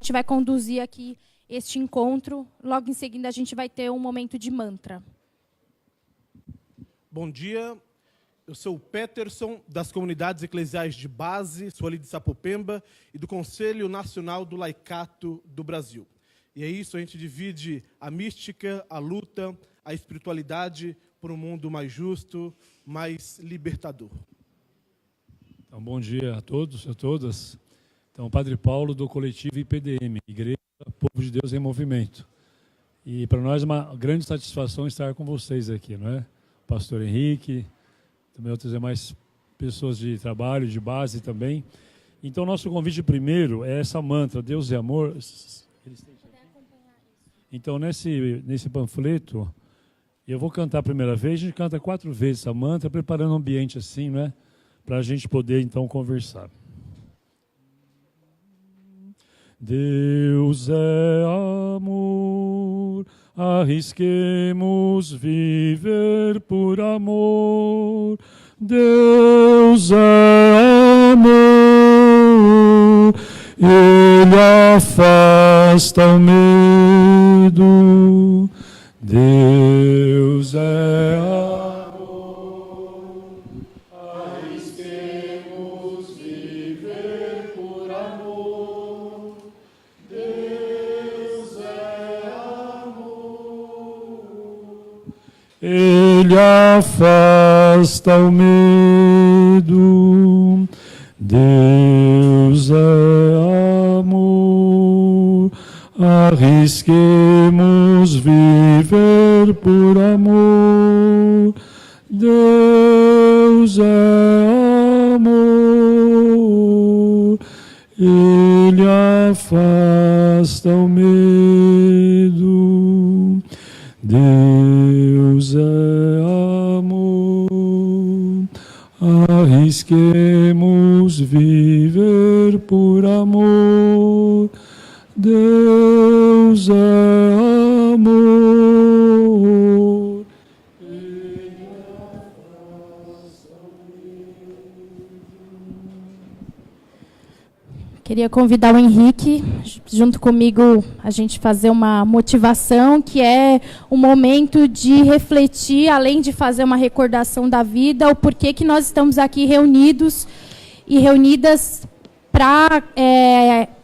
gente vai conduzir aqui este encontro. Logo em seguida, a gente vai ter um momento de mantra. Bom dia, eu sou o Peterson, das comunidades eclesiais de base, sou ali de Sapopemba, e do Conselho Nacional do Laicato do Brasil. E é isso, a gente divide a mística, a luta, a espiritualidade por um mundo mais justo, mais libertador. Então, bom dia a todos e a todas. Então, Padre Paulo, do coletivo IPDM, Igreja Povo de Deus em Movimento. E para nós é uma grande satisfação estar com vocês aqui, não é? Pastor Henrique, também outras demais pessoas de trabalho, de base também. Então, nosso convite primeiro é essa mantra, Deus é amor. Então, nesse panfleto, eu vou cantar a primeira vez, a gente canta 4 vezes essa mantra, preparando um ambiente assim, né? Para a gente poder, então, conversar. Deus é amor, arrisquemos viver por amor. Deus é amor, Ele afasta o medo. Deus é amor, arrisquemos viver por amor. Deus é amor, Ele afasta o medo. Deus é amor, arrisquemos viver por amor. Deus é amor, Ele afasta o medo. Deus é amor, arrisquemos viver por amor. Deus é amor, Ele afasta o medo. Queria convidar o Henrique, junto comigo, a gente fazer uma motivação, que é um momento de refletir, além de fazer uma recordação da vida, o porquê que nós estamos aqui reunidos e reunidas para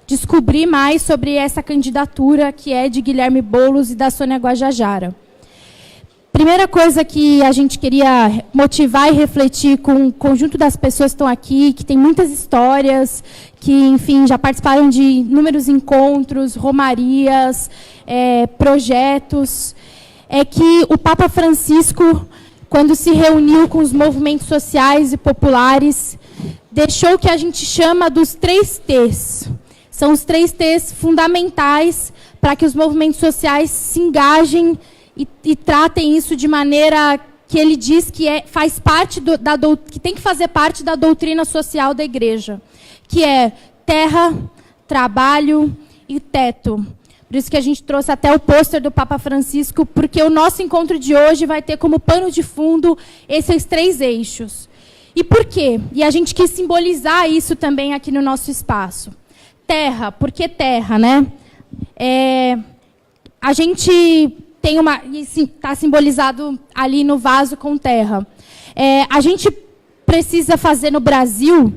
descobrir mais sobre essa candidatura que é de Guilherme Boulos e da Sônia Guajajara. Primeira coisa que a gente queria motivar e refletir com o conjunto das pessoas que estão aqui, que tem muitas histórias, que, enfim, já participaram de inúmeros encontros, romarias, projetos, é que o Papa Francisco, quando se reuniu com os movimentos sociais e populares, deixou o que a gente chama dos 3 T's. São os 3 T's fundamentais para que os movimentos sociais se engajem e tratem isso de maneira que ele diz que faz parte que tem que fazer parte da doutrina social da Igreja, que é terra, trabalho e teto. Por isso que a gente trouxe até o pôster do Papa Francisco, porque o nosso encontro de hoje vai ter como pano de fundo esses 3 eixos. E por quê? E a gente quis simbolizar isso também aqui no nosso espaço. Terra, por que terra, né? A gente tem está simbolizado ali no vaso com terra. A gente precisa fazer no Brasil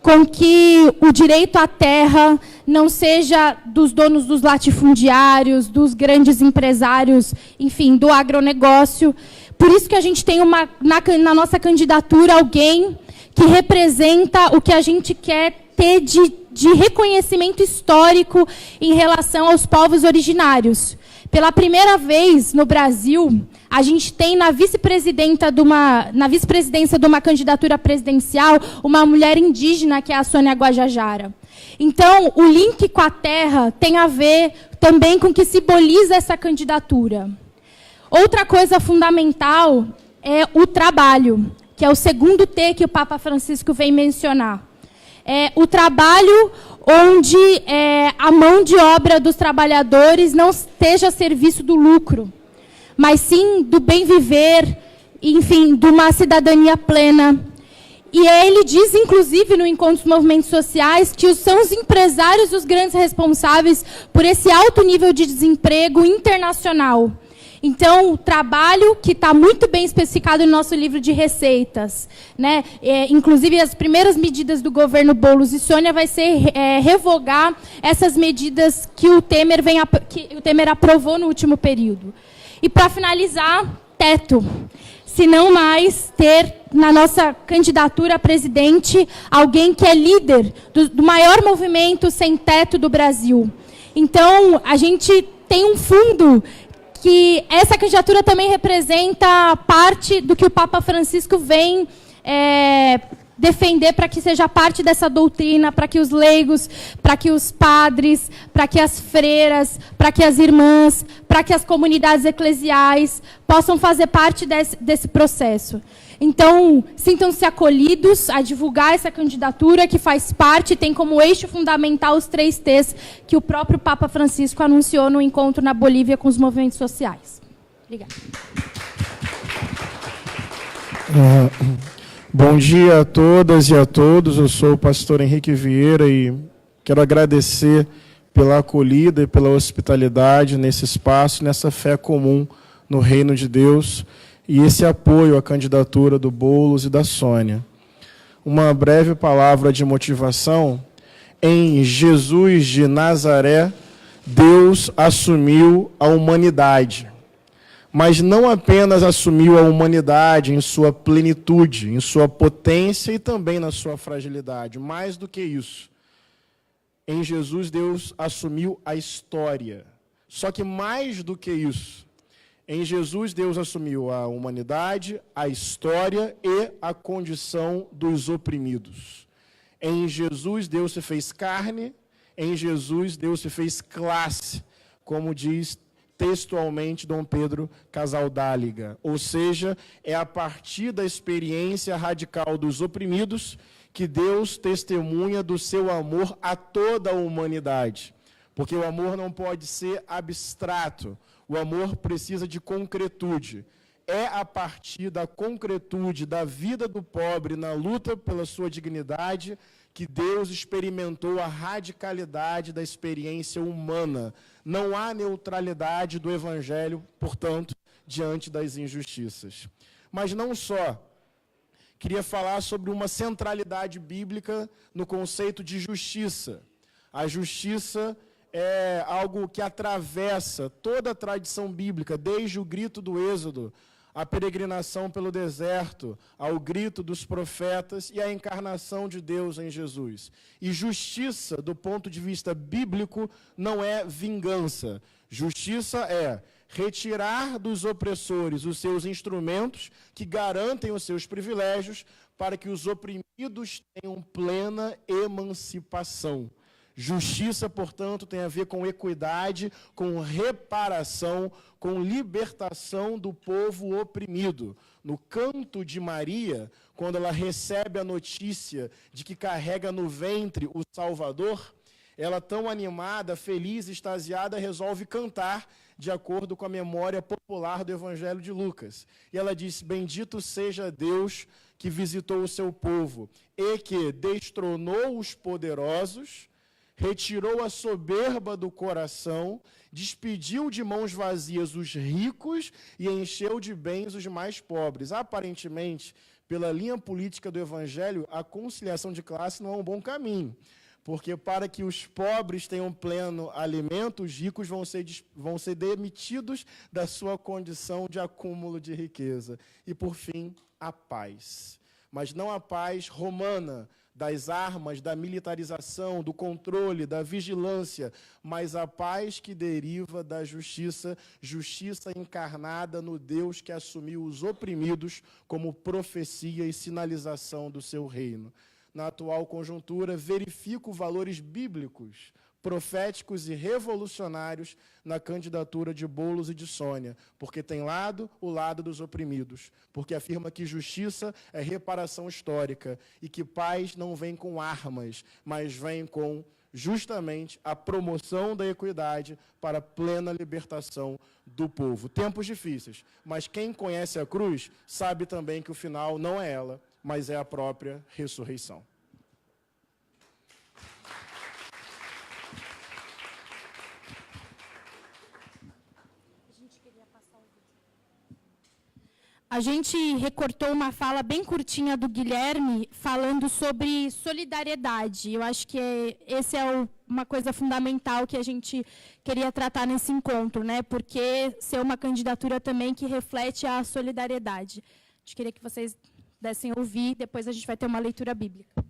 com que o direito à terra não seja dos donos dos latifundiários, dos grandes empresários, enfim, do agronegócio. Por isso que a gente tem na nossa candidatura alguém que representa o que a gente quer ter de reconhecimento histórico em relação aos povos originários. Pela primeira vez no Brasil, a gente tem na vice-presidência de uma candidatura presidencial uma mulher indígena, que é a Sônia Guajajara. Então, o link com a terra tem a ver também com o que simboliza essa candidatura. Outra coisa fundamental é o trabalho, que é o segundo T que o Papa Francisco vem mencionar. O trabalho onde a mão de obra dos trabalhadores não esteja a serviço do lucro, mas sim do bem viver, enfim, de uma cidadania plena. E ele diz, inclusive, no Encontro dos Movimentos Sociais, que são os empresários os grandes responsáveis por esse alto nível de desemprego internacional. Então, o trabalho que está muito bem especificado no nosso livro de receitas, né? Inclusive, as primeiras medidas do governo Boulos e Sônia vai ser revogar essas medidas que o Temer aprovou no último período. E, para finalizar, teto. Se não mais ter na nossa candidatura a presidente alguém que é líder do maior movimento sem teto do Brasil. Então, a gente tem um fundo que essa candidatura também representa parte do que o Papa Francisco vem defender para que seja parte dessa doutrina, para que os leigos, para que os padres, para que as freiras, para que as irmãs, para que as comunidades eclesiais possam fazer parte desse processo. Então, sintam-se acolhidos a divulgar essa candidatura que faz parte, tem como eixo fundamental os 3 T's que o próprio Papa Francisco anunciou no encontro na Bolívia com os movimentos sociais. Obrigada. Bom dia a todas e a todos. Eu sou o pastor Henrique Vieira e quero agradecer pela acolhida e pela hospitalidade nesse espaço, nessa fé comum no reino de Deus e esse apoio à candidatura do Boulos e da Sônia. Uma breve palavra de motivação. Em Jesus de Nazaré, Deus assumiu a humanidade. Mas não apenas assumiu a humanidade em sua plenitude, em sua potência e também na sua fragilidade. Mais do que isso, em Jesus Deus assumiu a história. Só que mais do que isso, em Jesus Deus assumiu a humanidade, a história e a condição dos oprimidos. Em Jesus Deus se fez carne, em Jesus Deus se fez classe, como diz textualmente Dom Pedro Casaldáliga, ou seja, é a partir da experiência radical dos oprimidos que Deus testemunha do seu amor a toda a humanidade, porque o amor não pode ser abstrato, o amor precisa de concretude. É a partir da concretude da vida do pobre na luta pela sua dignidade que Deus experimentou a radicalidade da experiência humana. Não há neutralidade do Evangelho, portanto, diante das injustiças. Mas não só. Queria falar sobre uma centralidade bíblica no conceito de justiça. A justiça é algo que atravessa toda a tradição bíblica, desde o grito do Êxodo, a peregrinação pelo deserto, ao grito dos profetas e a encarnação de Deus em Jesus. E justiça, do ponto de vista bíblico, não é vingança. Justiça é retirar dos opressores os seus instrumentos que garantem os seus privilégios para que os oprimidos tenham plena emancipação. Justiça, portanto, tem a ver com equidade, com reparação, com libertação do povo oprimido. No canto de Maria, quando ela recebe a notícia de que carrega no ventre o Salvador, ela, tão animada, feliz, extasiada, resolve cantar de acordo com a memória popular do Evangelho de Lucas. E ela diz: bendito seja Deus que visitou o seu povo e que destronou os poderosos, retirou a soberba do coração, despediu de mãos vazias os ricos e encheu de bens os mais pobres. Aparentemente, pela linha política do Evangelho, a conciliação de classe não é um bom caminho, porque para que os pobres tenham pleno alimento, os ricos vão ser demitidos da sua condição de acúmulo de riqueza. E, por fim, a paz. Mas não a paz romana, das armas, da militarização, do controle, da vigilância, mas a paz que deriva da justiça, justiça encarnada no Deus que assumiu os oprimidos como profecia e sinalização do seu reino. Na atual conjuntura, verifico valores bíblicos, proféticos e revolucionários na candidatura de Boulos e de Sônia, porque tem o lado dos oprimidos, porque afirma que justiça é reparação histórica e que paz não vem com armas, mas vem com, justamente, a promoção da equidade para a plena libertação do povo. Tempos difíceis, mas quem conhece a cruz sabe também que o final não é ela, mas é a própria ressurreição. A gente recortou uma fala bem curtinha do Guilherme falando sobre solidariedade. Eu acho que esse é uma coisa fundamental que a gente queria tratar nesse encontro, né? Porque ser uma candidatura também que reflete a solidariedade. A gente queria que vocês dessem ouvir, depois a gente vai ter uma leitura bíblica.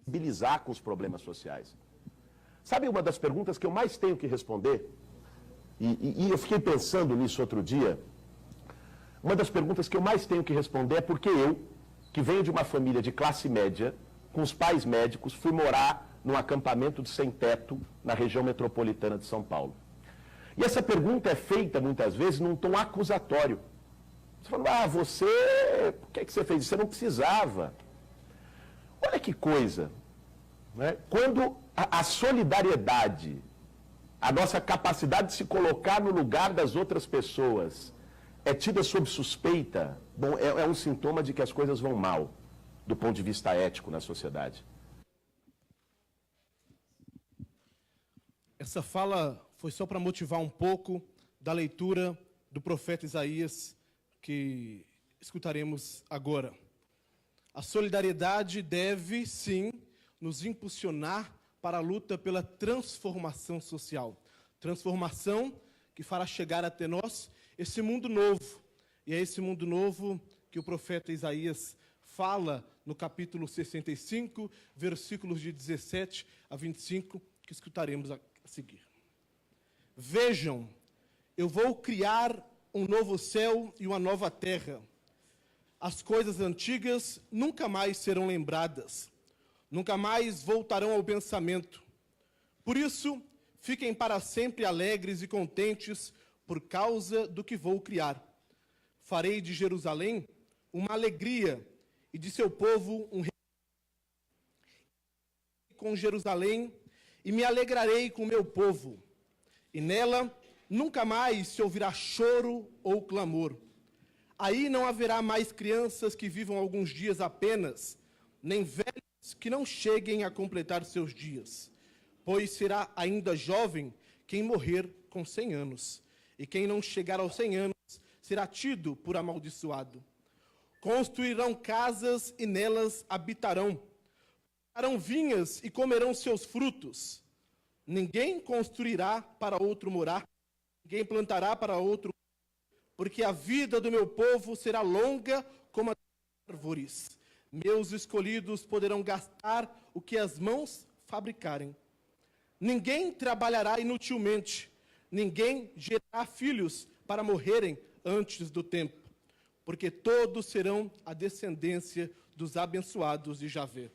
Sensibilizar com os problemas sociais. Sabe uma das perguntas que eu mais tenho que responder? E eu fiquei pensando nisso outro dia. Uma das perguntas que eu mais tenho que responder é porque eu, que venho de uma família de classe média, com os pais médicos, fui morar num acampamento de sem-teto na região metropolitana de São Paulo. E essa pergunta é feita, muitas vezes, num tom acusatório. Você fala, você, por que você fez isso? Você não precisava. Olha que coisa, né? Quando a solidariedade, a nossa capacidade de se colocar no lugar das outras pessoas é tida sob suspeita, bom, é um sintoma de que as coisas vão mal, do ponto de vista ético na sociedade. Essa fala foi só para motivar um pouco da leitura do profeta Isaías que escutaremos agora. A solidariedade deve, sim, nos impulsionar para a luta pela transformação social. Transformação que fará chegar até nós esse mundo novo. E é esse mundo novo que o profeta Isaías fala no capítulo 65, versículos de 17 a 25, que escutaremos a seguir. Vejam, eu vou criar um novo céu e uma nova terra. As coisas antigas nunca mais serão lembradas, nunca mais voltarão ao pensamento. Por isso, fiquem para sempre alegres e contentes por causa do que vou criar. Farei de Jerusalém uma alegria e de seu povo um com Jerusalém e me alegrarei com meu povo. E nela nunca mais se ouvirá choro ou clamor. Aí não haverá mais crianças que vivam alguns dias apenas, nem velhos que não cheguem a completar seus dias, pois será ainda jovem quem morrer com 100 anos, e quem não chegar aos 100 anos será tido por amaldiçoado. Construirão casas e nelas habitarão, plantarão vinhas e comerão seus frutos. Ninguém construirá para outro morar, ninguém plantará para outro, porque a vida do meu povo será longa como as árvores. Meus escolhidos poderão gastar o que as mãos fabricarem. Ninguém trabalhará inutilmente, ninguém gerará filhos para morrerem antes do tempo, porque todos serão a descendência dos abençoados de Javé,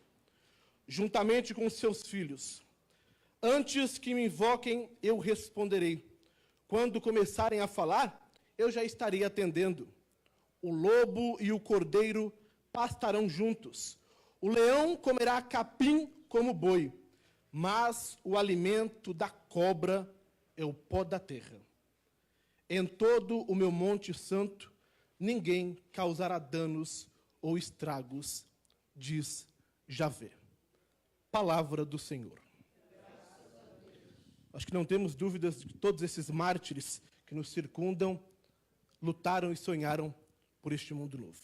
juntamente com seus filhos. Antes que me invoquem, eu responderei. Quando começarem a falar, eu já estarei atendendo. O lobo e o cordeiro pastarão juntos. O leão comerá capim como boi, mas o alimento da cobra é o pó da terra. Em todo o meu monte santo, ninguém causará danos ou estragos, diz Javé. Palavra do Senhor. Acho que não temos dúvidas de que todos esses mártires que nos circundam lutaram e sonharam por este mundo novo.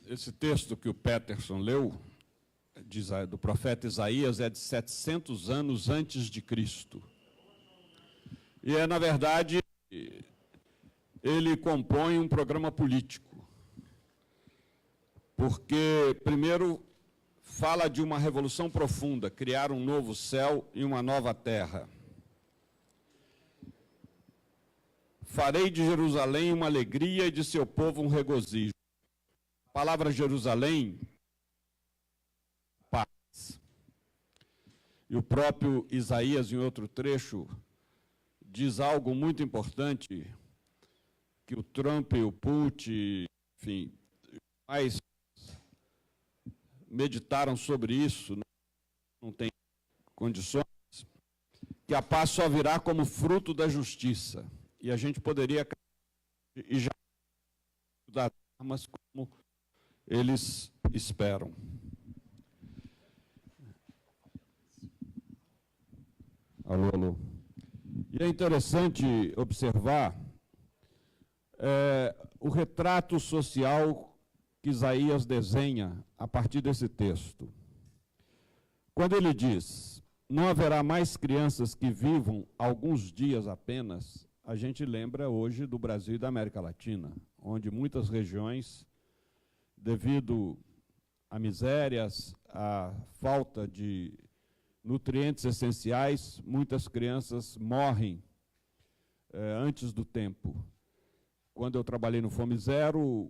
Esse texto que o Peterson leu, do profeta Isaías, é de 700 anos antes de Cristo. E na verdade, ele compõe um programa político. Porque, primeiro, fala de uma revolução profunda, criar um novo céu e uma nova terra. Farei de Jerusalém uma alegria e de seu povo um regozijo. A palavra Jerusalém, paz. E o próprio Isaías, em outro trecho, diz algo muito importante, que o Trump, o Putin, enfim, mais meditaram sobre isso, não tem condições, que a paz só virá como fruto da justiça. E a gente poderia e já das armas como eles esperam. Alô, alô. E é interessante observar o retrato social que Isaías desenha a partir desse texto. Quando ele diz, não haverá mais crianças que vivam alguns dias apenas, a gente lembra hoje do Brasil e da América Latina, onde muitas regiões, devido a misérias, a falta de nutrientes essenciais, muitas crianças morrem antes do tempo. Quando eu trabalhei no Fome Zero,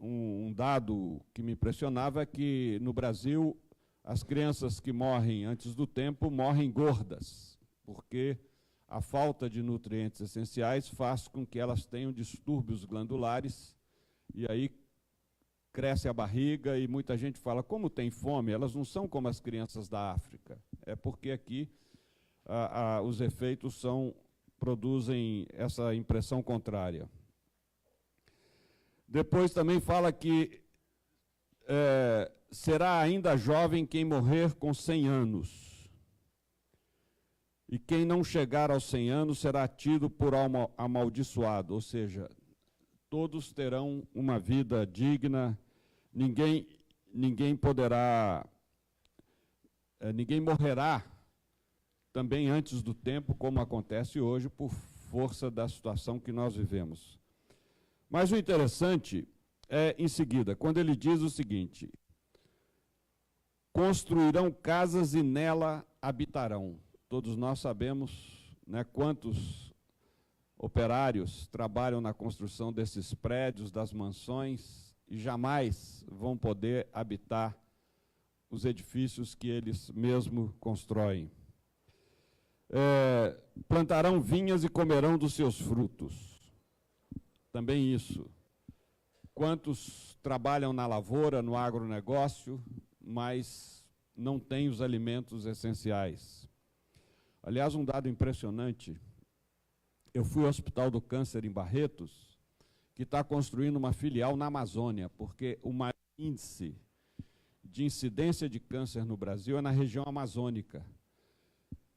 um dado que me impressionava é que, no Brasil, as crianças que morrem antes do tempo morrem gordas, porque a falta de nutrientes essenciais faz com que elas tenham distúrbios glandulares, e aí cresce a barriga, e muita gente fala, como tem fome, elas não são como as crianças da África. É porque aqui os efeitos produzem essa impressão contrária. Depois também fala que será ainda jovem quem morrer com 100 anos. E quem não chegar aos 100 anos será tido por amaldiçoado, ou seja, todos terão uma vida digna, ninguém morrerá também antes do tempo, como acontece hoje, por força da situação que nós vivemos. Mas o interessante é, em seguida, quando ele diz o seguinte, construirão casas e nela habitarão. Todos nós sabemos, né, quantos operários trabalham na construção desses prédios, das mansões, e jamais vão poder habitar os edifícios que eles mesmos constroem. Plantarão vinhas e comerão dos seus frutos. Também isso. Quantos trabalham na lavoura, no agronegócio, mas não têm os alimentos essenciais? Aliás, um dado impressionante, eu fui ao Hospital do Câncer em Barretos, que está construindo uma filial na Amazônia, porque o maior índice de incidência de câncer no Brasil é na região amazônica.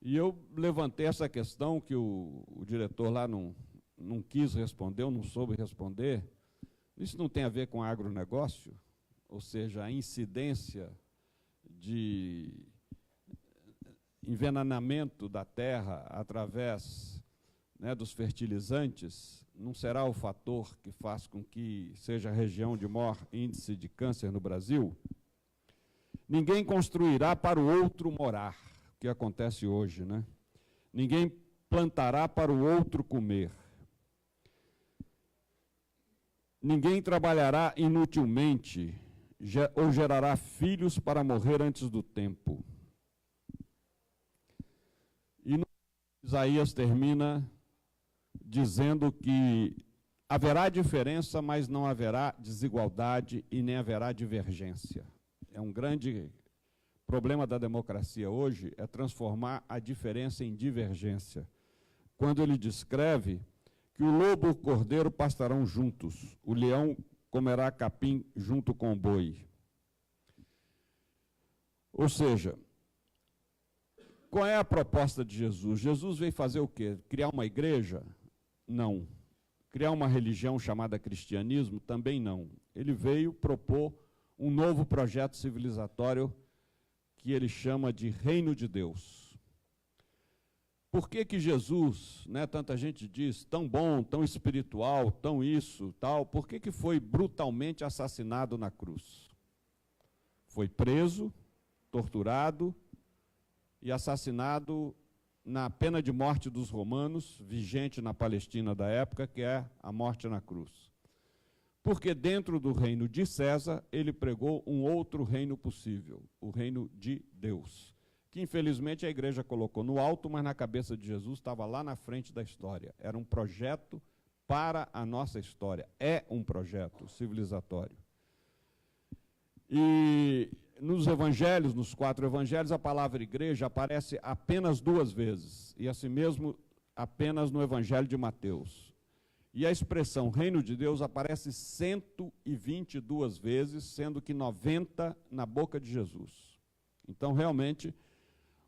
E eu levantei essa questão que o diretor lá não quis responder, não soube responder. Isso não tem a ver com agronegócio? Ou seja, a incidência de envenenamento da terra através, né, dos fertilizantes, não será o fator que faz com que seja a região de maior índice de câncer no Brasil? Ninguém construirá para o outro morar, que acontece hoje, né? Ninguém plantará para o outro comer. Ninguém trabalhará inutilmente ou gerará filhos para morrer antes do tempo. E Isaías termina dizendo que haverá diferença, mas não haverá desigualdade e nem haverá divergência. É um grande problema da democracia hoje, é transformar a diferença em divergência. Quando ele descreve que o lobo e o cordeiro pastarão juntos, o leão comerá capim junto com o boi. Ou seja, qual é a proposta de Jesus? Jesus veio fazer o quê? Criar uma igreja? Não. Criar uma religião chamada cristianismo? Também não. Ele veio propor um novo projeto civilizatório que ele chama de Reino de Deus. Por que Jesus, né, tanta gente diz, tão bom, tão espiritual, tão isso, tal, por que foi brutalmente assassinado na cruz? Foi preso, torturado e assassinado na pena de morte dos romanos, vigente na Palestina da época, que é a morte na cruz. Porque dentro do reino de César, ele pregou um outro reino possível, o reino de Deus, que infelizmente a igreja colocou no alto, mas na cabeça de Jesus estava lá na frente da história. Era um projeto para a nossa história, é um projeto civilizatório. E nos evangelhos, nos 4 evangelhos, a palavra igreja aparece apenas 2 vezes, e assim mesmo apenas no evangelho de Mateus. E a expressão reino de Deus aparece 122 vezes, sendo que 90 na boca de Jesus. Então, realmente,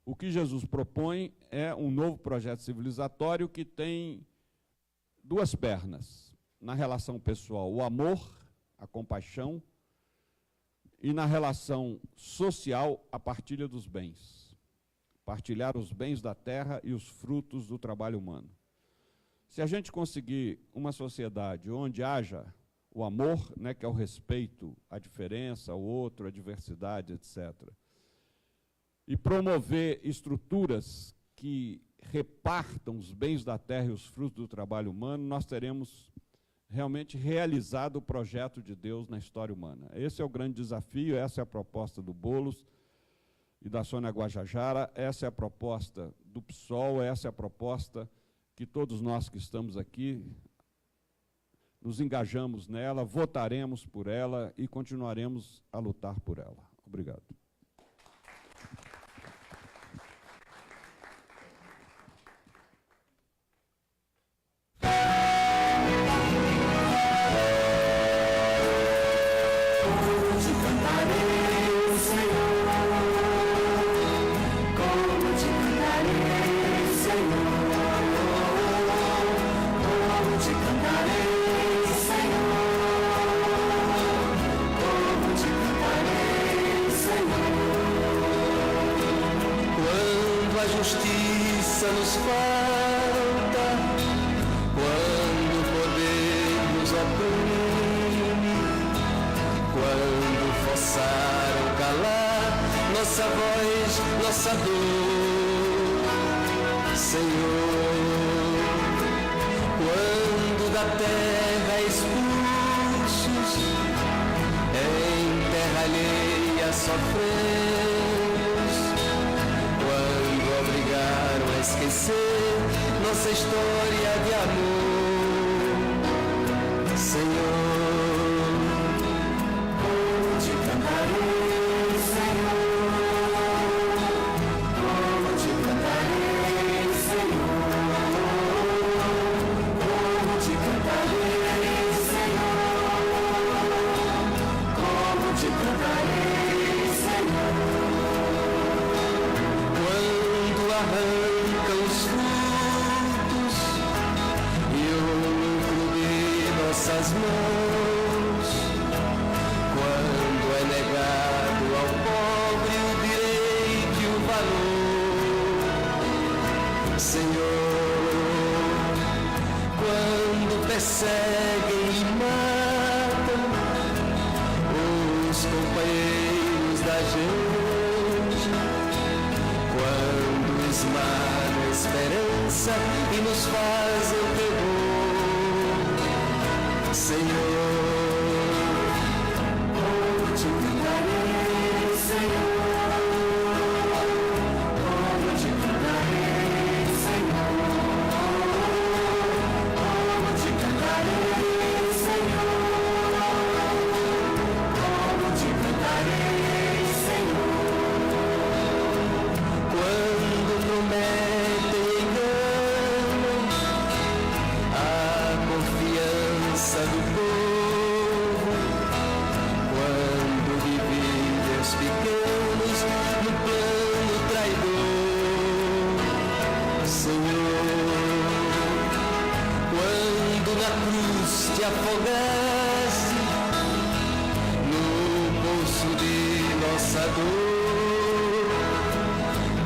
o que Jesus propõe é um novo projeto civilizatório que tem 2 pernas. Na relação pessoal, o amor, a compaixão, e na relação social, a partilha dos bens. Partilhar os bens da terra e os frutos do trabalho humano. Se a gente conseguir uma sociedade onde haja o amor, né, que é o respeito à diferença, ao outro, à diversidade, etc., e promover estruturas que repartam os bens da terra e os frutos do trabalho humano, nós teremos realmente realizado o projeto de Deus na história humana. Esse é o grande desafio, essa é a proposta do Boulos e da Sônia Guajajara, essa é a proposta do PSOL, essa é a proposta que todos nós que estamos aqui nos engajamos nela, votaremos por ela e continuaremos a lutar por ela. Obrigado. Justiça nos falta, quando o poder nos oprime, quando forçaram calar nossa voz, nossa dor, Senhor, quando da terra expulsos, em terra alheia sofremos, esquecer nossa história de amor, Senhor, como te cantarei, Senhor, como te cantarei, Senhor, como te cantarei, Senhor, como te cantarei, Senhor, quando arranca os frutos e o lucro de nossas mãos, quando é negado ao pobre o direito e o valor, Senhor, quando perseguem e matam os companheiros da gente, quando esmaga a esperança e nos fazem terror, Senhor, como te cantarei, Senhor, como te cantarei, Senhor, como te cantarei, Senhor, como te cantarei, Senhor, quando prometem enganam a confiança do povo, quando dividem os pequenos no plano traidor, Senhor, quando na cruz te afogaste no poço de nossa dor,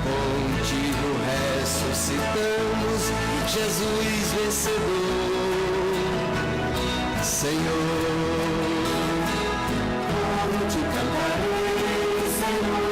contigo ressuscitamos, Jesus vencedor, Senhor, como te cantarei, Senhor,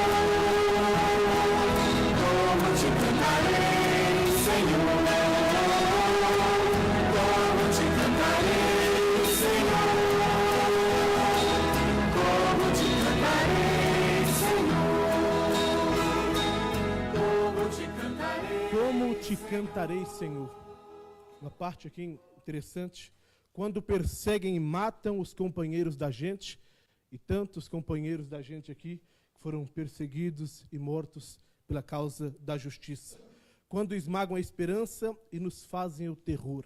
te cantarei, Senhor. Uma parte aqui interessante. Quando perseguem e matam os companheiros da gente, e tantos companheiros da gente aqui foram perseguidos e mortos pela causa da justiça. Quando esmagam a esperança e nos fazem o terror.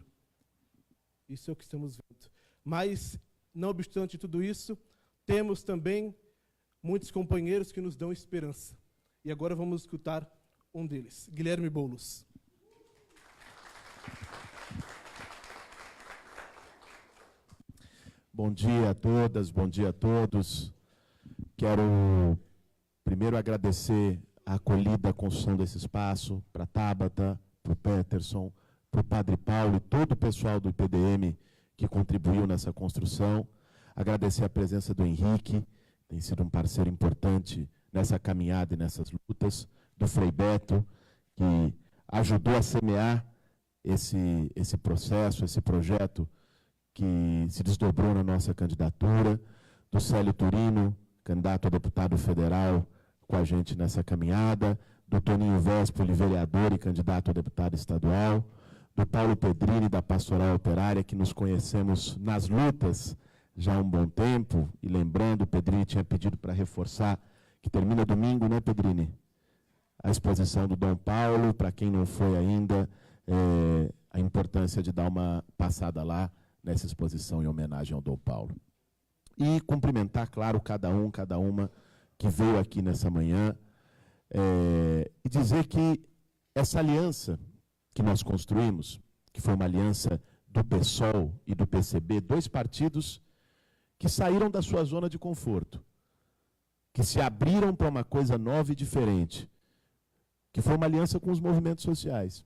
Isso é o que estamos vendo. Mas, não obstante tudo isso, temos também muitos companheiros que nos dão esperança. E agora vamos escutar um deles, Guilherme Boulos. Bom dia a todas, bom dia a todos. Quero primeiro agradecer a acolhida, a construção desse espaço, para a Tabata, para o Peterson, para o Padre Paulo e todo o pessoal do IPDM que contribuiu nessa construção. Agradecer a presença do Henrique, tem sido um parceiro importante nessa caminhada e nessas lutas, do Frei Beto, que ajudou a semear esse processo, esse projeto que se desdobrou na nossa candidatura, do Célio Turino, candidato a deputado federal com a gente nessa caminhada, do Toninho Vespoli, vereador e candidato a deputado estadual, do Paulo Pedrini, da Pastoral Operária, que nos conhecemos nas lutas já há um bom tempo, e lembrando, o Pedrini tinha pedido para reforçar, que termina domingo, né, Pedrini? A exposição do Dom Paulo, para quem não foi ainda, a importância de dar uma passada lá nessa exposição em homenagem ao Dom Paulo. E cumprimentar, claro, cada uma que veio aqui nessa manhã, e dizer que essa aliança que nós construímos, que foi uma aliança do PSOL e do PCB, dois partidos que saíram da sua zona de conforto, que se abriram para uma coisa nova e diferente, que foi uma aliança com os movimentos sociais,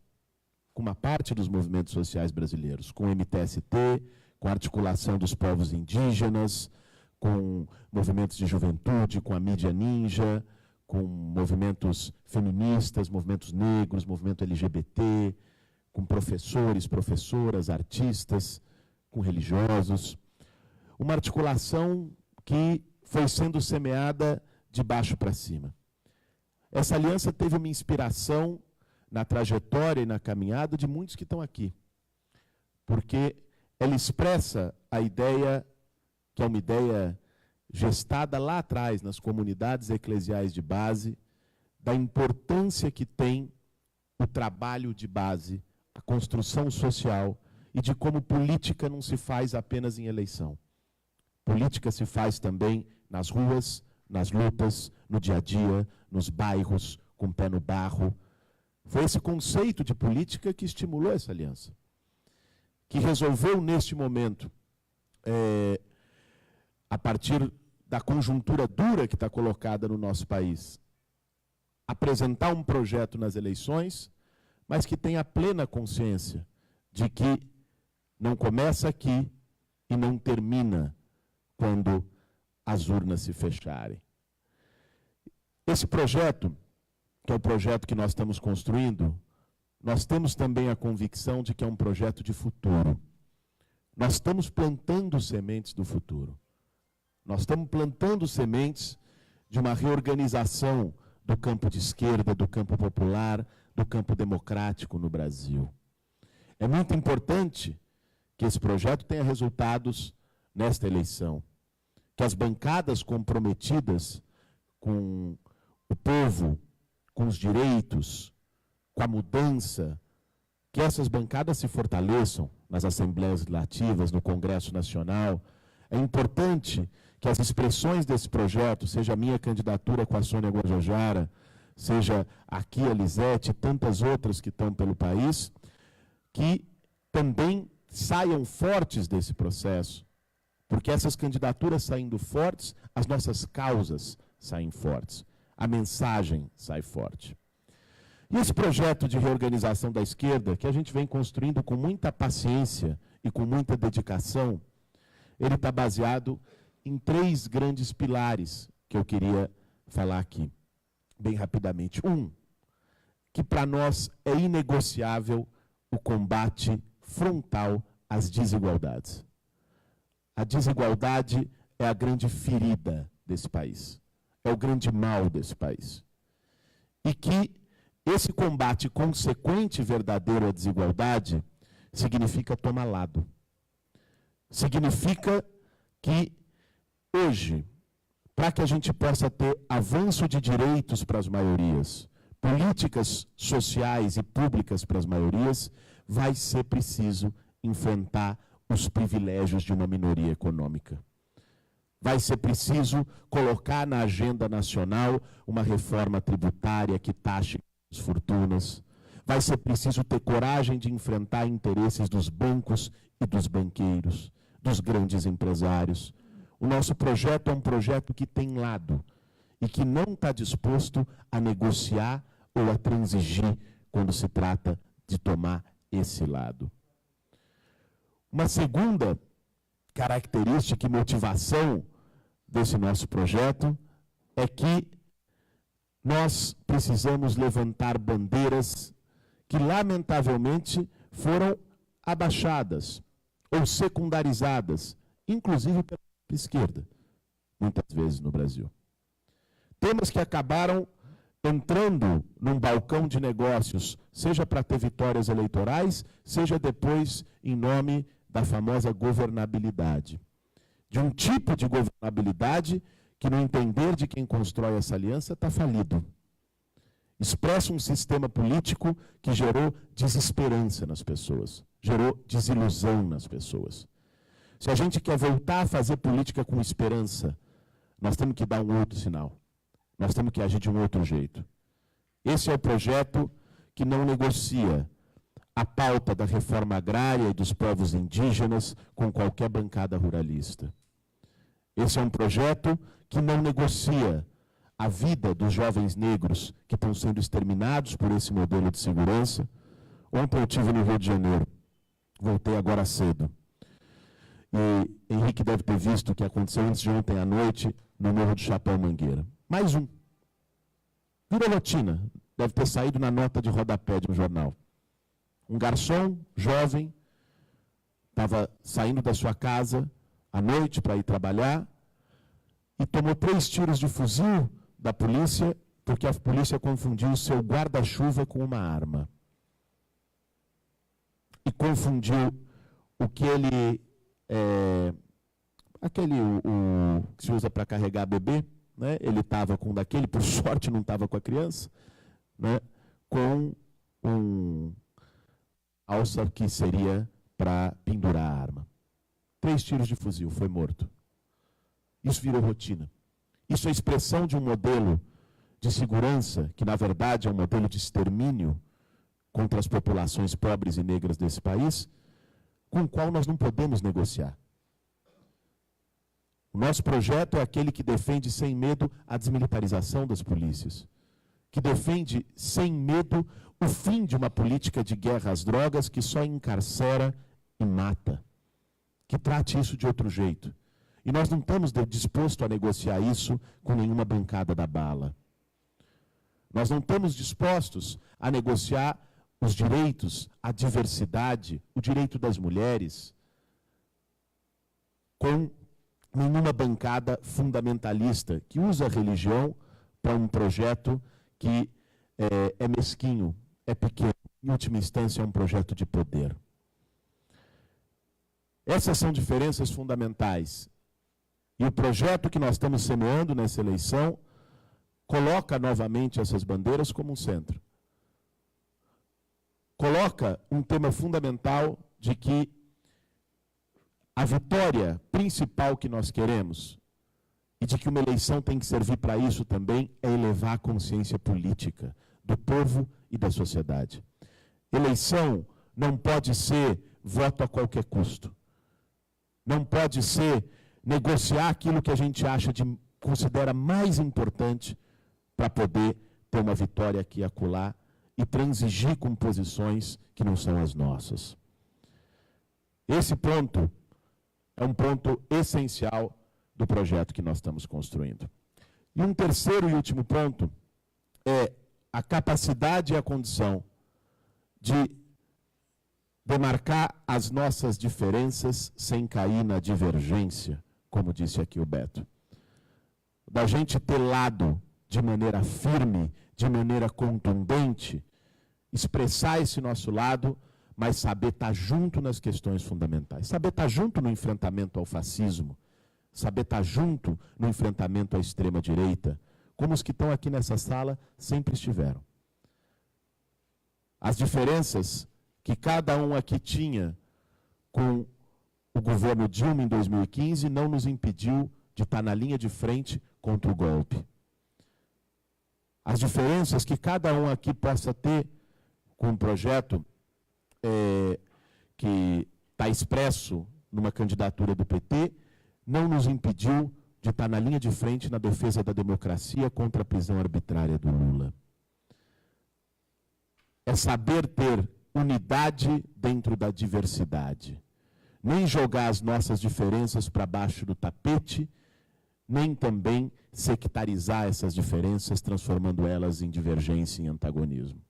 com uma parte dos movimentos sociais brasileiros, com o MTST, com a articulação dos povos indígenas, com movimentos de juventude, com a mídia ninja, com movimentos feministas, movimentos negros, movimento LGBT, com professores, professoras, artistas, com religiosos. Uma articulação que foi sendo semeada de baixo para cima. Essa aliança teve uma inspiração na trajetória e na caminhada de muitos que estão aqui, porque ela expressa a ideia, que é uma ideia gestada lá atrás, nas comunidades eclesiais de base, da importância que tem o trabalho de base, a construção social, e de como política não se faz apenas em eleição. Política se faz também nas ruas, nas lutas, no dia a dia, nos bairros, com o pé no barro. Foi esse conceito de política que estimulou essa aliança, que resolveu, neste momento, a partir da conjuntura dura que está colocada no nosso país, apresentar um projeto nas eleições, mas que tenha plena consciência de que não começa aqui e não termina quando as urnas se fecharem. Esse projeto, que é o projeto que nós estamos construindo, nós temos também a convicção de que é um projeto de futuro. Nós estamos plantando sementes do futuro. Nós estamos plantando sementes de uma reorganização do campo de esquerda, do campo popular, do campo democrático no Brasil. É muito importante que esse projeto tenha resultados nesta eleição, que as bancadas comprometidas com o povo, com os direitos, com a mudança, que essas bancadas se fortaleçam nas assembleias legislativas, no Congresso Nacional. É importante que as expressões desse projeto, seja a minha candidatura com a Sônia Guajajara, seja aqui a Lisete e tantas outras que estão pelo país, que também saiam fortes desse processo, porque essas candidaturas saindo fortes, as nossas causas saem fortes, a mensagem sai forte. E esse projeto de reorganização da esquerda, que a gente vem construindo com muita paciência e com muita dedicação, ele está baseado em 3 grandes pilares que eu queria falar aqui, bem rapidamente. Que para nós é inegociável o combate frontal às desigualdades. A desigualdade é a grande ferida desse país, é o grande mal desse país. E que esse combate consequente e verdadeiro à desigualdade significa tomar lado. Significa que hoje, para que a gente possa ter avanço de direitos para as maiorias, políticas sociais e públicas para as maiorias, vai ser preciso enfrentar os privilégios de uma minoria econômica. Vai ser preciso colocar na agenda nacional uma reforma tributária que taxe as fortunas. Vai ser preciso ter coragem de enfrentar interesses dos bancos e dos banqueiros, dos grandes empresários. O nosso projeto é um projeto que tem lado e que não está disposto a negociar ou a transigir quando se trata de tomar esse lado. Uma segunda característica e motivação desse nosso projeto é que nós precisamos levantar bandeiras que, lamentavelmente, foram abaixadas ou secundarizadas, inclusive pela esquerda, muitas vezes no Brasil. Temas que acabaram entrando num balcão de negócios, seja para ter vitórias eleitorais, seja depois em nome da famosa governabilidade. De um tipo de governabilidade que, no entender de quem constrói essa aliança, está falido. Expressa um sistema político que gerou desesperança nas pessoas, gerou desilusão nas pessoas. Se a gente quer voltar a fazer política com esperança, nós temos que dar um outro sinal. Nós temos que agir de um outro jeito. Esse é o projeto que não negocia a pauta da reforma agrária e dos povos indígenas com qualquer bancada ruralista. Esse é um projeto que não negocia a vida dos jovens negros que estão sendo exterminados por esse modelo de segurança. Ontem eu estive no Rio de Janeiro, voltei agora cedo. E Henrique deve ter visto o que aconteceu antes de ontem à noite no Morro do Chapéu Mangueira. Mais um. Virou rotina, deve ter saído na nota de rodapé de um jornal. Um garçom jovem estava saindo da sua casa à noite para ir trabalhar e tomou 3 tiros de fuzil da polícia porque a polícia confundiu o seu guarda-chuva com uma arma. E confundiu o que ele... o que se usa para carregar bebê, né? Ele estava com daquele, por sorte não estava com a criança, né? Com um alça que seria para pendurar a arma. 3 tiros de fuzil, foi morto. Isso virou rotina. Isso é expressão de um modelo de segurança, que na verdade é um modelo de extermínio contra as populações pobres e negras desse país, com o qual nós não podemos negociar. O nosso projeto é aquele que defende sem medo a desmilitarização das polícias, que defende sem medo o fim de uma política de guerra às drogas que só encarcera e mata, que trate isso de outro jeito. E nós não estamos dispostos a negociar isso com nenhuma bancada da bala. Nós não estamos dispostos a negociar os direitos, a diversidade, o direito das mulheres, com nenhuma bancada fundamentalista que usa a religião para um projeto que é mesquinho, é pequeno, em última instância é um projeto de poder. Essas são diferenças fundamentais. E o projeto que nós estamos semeando nessa eleição coloca novamente essas bandeiras como um centro. Coloca um tema fundamental de que a vitória principal que nós queremos, e de que uma eleição tem que servir para isso também, é elevar a consciência política do povo e da sociedade. Eleição não pode ser voto a qualquer custo. Não pode ser negociar aquilo que a gente considera mais importante para poder ter uma vitória aqui e acolá e transigir com posições que não são as nossas. Esse ponto é um ponto essencial do projeto que nós estamos construindo. E um terceiro e último ponto é a capacidade e a condição de demarcar as nossas diferenças sem cair na divergência, como disse aqui o Beto. Da gente ter lado de maneira firme, de maneira contundente, expressar esse nosso lado, mas saber estar junto nas questões fundamentais, saber estar junto no enfrentamento ao fascismo, saber estar junto no enfrentamento à extrema-direita, como os que estão aqui nessa sala sempre estiveram. As diferenças que cada um aqui tinha com o governo Dilma em 2015 não nos impediu de estar na linha de frente contra o golpe. As diferenças que cada um aqui possa ter com um projeto que está expresso numa candidatura do PT, não nos impediu de estar na linha de frente na defesa da democracia contra a prisão arbitrária do Lula. É saber ter unidade dentro da diversidade. Nem jogar as nossas diferenças para baixo do tapete, nem também sectarizar essas diferenças, transformando elas em divergência, em antagonismo.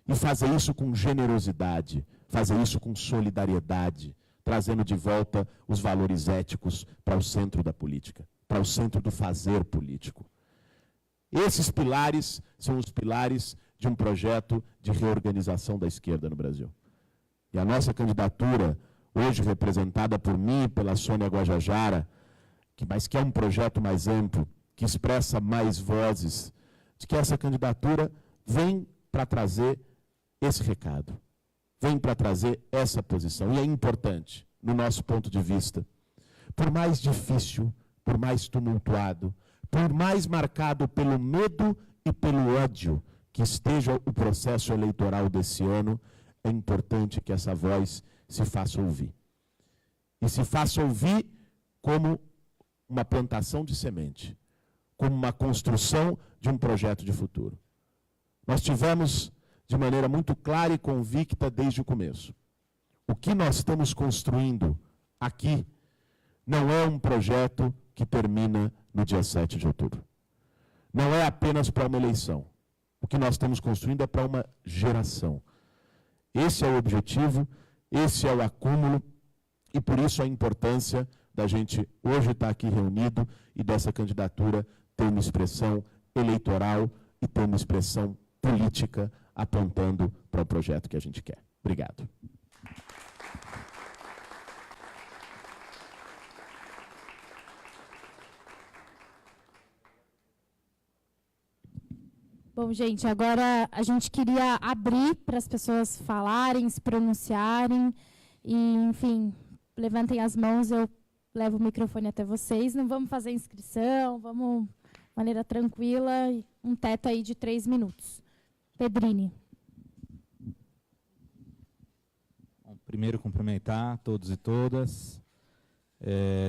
E fazer isso com generosidade, fazer isso com solidariedade, trazendo de volta os valores éticos para o centro da política, para o centro do fazer político. Esses pilares são os pilares de um projeto de reorganização da esquerda no Brasil. E a nossa candidatura, hoje representada por mim e pela Sônia Guajajara, mas que é um projeto mais amplo, que expressa mais vozes, de que essa candidatura vem para trazer esse recado, vem para trazer essa posição. E é importante, no nosso ponto de vista, por mais difícil, por mais tumultuado, por mais marcado pelo medo e pelo ódio que esteja o processo eleitoral desse ano, é importante que essa voz se faça ouvir. E se faça ouvir como uma plantação de semente, como uma construção de um projeto de futuro. Nós tivemos, de maneira muito clara e convicta desde o começo, o que nós estamos construindo aqui não é um projeto que termina no dia 7 de outubro. Não é apenas para uma eleição. O que nós estamos construindo é para uma geração. Esse é o objetivo, esse é o acúmulo, e por isso a importância da gente hoje estar aqui reunido e dessa candidatura ter uma expressão eleitoral e ter uma expressão política apontando para o projeto que a gente quer. Obrigado. Bom, gente, agora a gente queria abrir para as pessoas falarem, se pronunciarem e, enfim, levantem as mãos, eu levo o microfone até vocês. Não vamos fazer inscrição, vamos de maneira tranquila, um teto aí de 3 minutos. Pedrini. Bom, primeiro, cumprimentar todos e todas,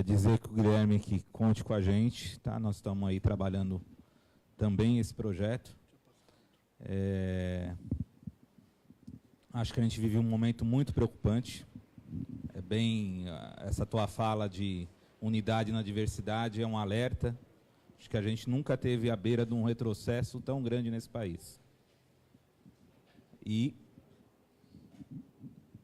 dizer que o Guilherme que conte com a gente, tá? Nós estamos aí trabalhando também esse projeto. Acho que a gente vive um momento muito preocupante. Essa tua fala de unidade na diversidade é um alerta. Acho que a gente nunca teve à beira de um retrocesso tão grande nesse país. E,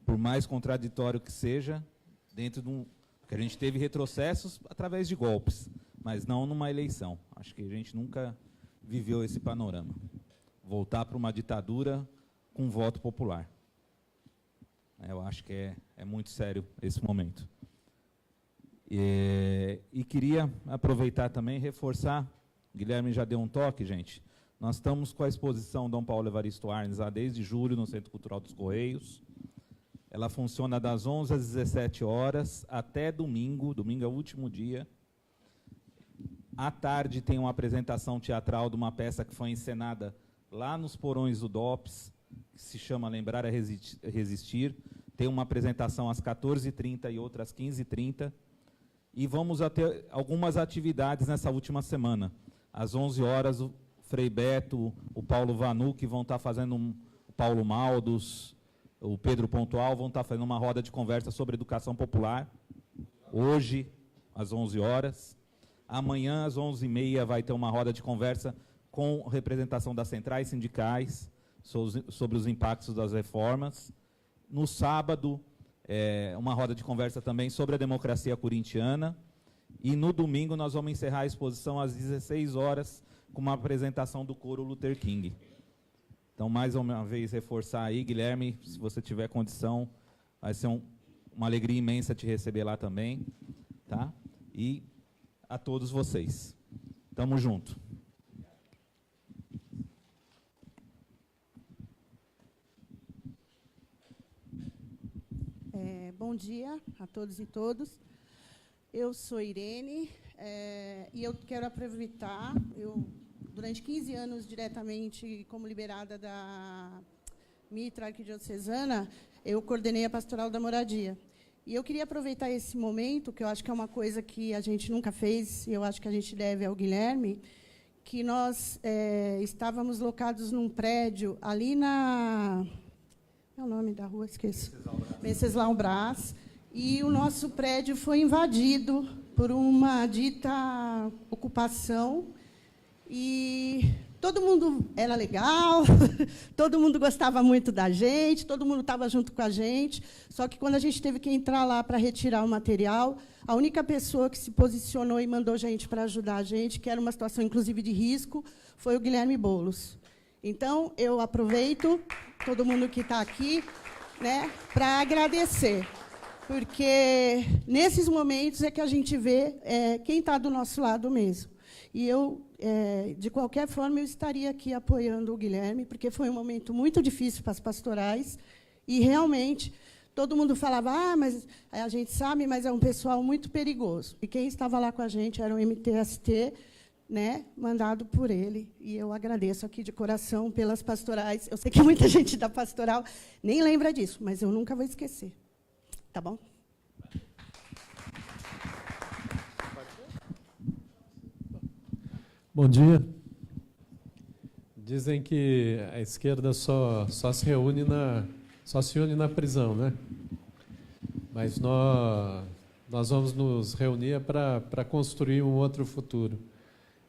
por mais contraditório que seja, dentro de porque a gente teve retrocessos através de golpes, mas não numa eleição. Acho que a gente nunca viveu esse panorama. Voltar para uma ditadura com voto popular. Eu acho que é muito sério esse momento. E queria aproveitar também e reforçar, o Guilherme já deu um toque, gente, nós estamos com a exposição Dom Paulo Evaristo Arnes lá desde julho no Centro Cultural dos Correios. Ela funciona das 11 às 17 horas até domingo, domingo é o último dia. À tarde tem uma apresentação teatral de uma peça que foi encenada lá nos porões do DOPS, que se chama Lembrar é Resistir. Tem uma apresentação às 14h30 e outra às 15h30. E vamos ter algumas atividades nessa última semana. Às 11 horas, o Frei Beto, o Paulo Vanu, que vão estar fazendo o Paulo Maldos, o Pedro Pontual, vão estar fazendo uma roda de conversa sobre educação popular. Hoje, às 11 horas. Amanhã, às 11h30, vai ter uma roda de conversa com representação das centrais sindicais sobre os impactos das reformas. No sábado, uma roda de conversa também sobre a democracia corintiana. E no domingo nós vamos encerrar a exposição às 16 horas com uma apresentação do coro Luther King. Então, mais uma vez, reforçar aí, Guilherme, se você tiver condição, vai ser uma alegria imensa te receber lá também, tá? E a todos vocês. Tamo junto. Bom dia a todos e todas. Eu sou Irene e eu quero aproveitar, durante 15 anos diretamente como liberada da Mitra Arquidiocesana, eu coordenei a Pastoral da Moradia. E eu queria aproveitar esse momento, que eu acho que é uma coisa que a gente nunca fez, e eu acho que a gente deve ao Guilherme, que nós estávamos locados num prédio ali na... É o nome da rua, esqueço. Venceslau Braz. E o nosso prédio foi invadido por uma dita ocupação. E todo mundo era legal, todo mundo gostava muito da gente, todo mundo estava junto com a gente. Só que, quando a gente teve que entrar lá para retirar o material, a única pessoa que se posicionou e mandou gente para ajudar a gente, que era uma situação, inclusive, de risco, foi o Guilherme Boulos. Então, eu aproveito todo mundo que está aqui, né, para agradecer, porque nesses momentos é que a gente vê quem está do nosso lado mesmo. E eu, de qualquer forma, eu estaria aqui apoiando o Guilherme, porque foi um momento muito difícil para as pastorais, e realmente todo mundo falava, mas a gente sabe, mas é um pessoal muito perigoso. E quem estava lá com a gente era o MTST, né, mandado por ele, e eu agradeço aqui de coração pelas pastorais. Eu sei que muita gente da pastoral nem lembra disso, mas eu nunca vou esquecer. Tá bom? Bom dia. Dizem que a esquerda só se une na prisão, né? Mas nós vamos nos reunir para construir um outro futuro.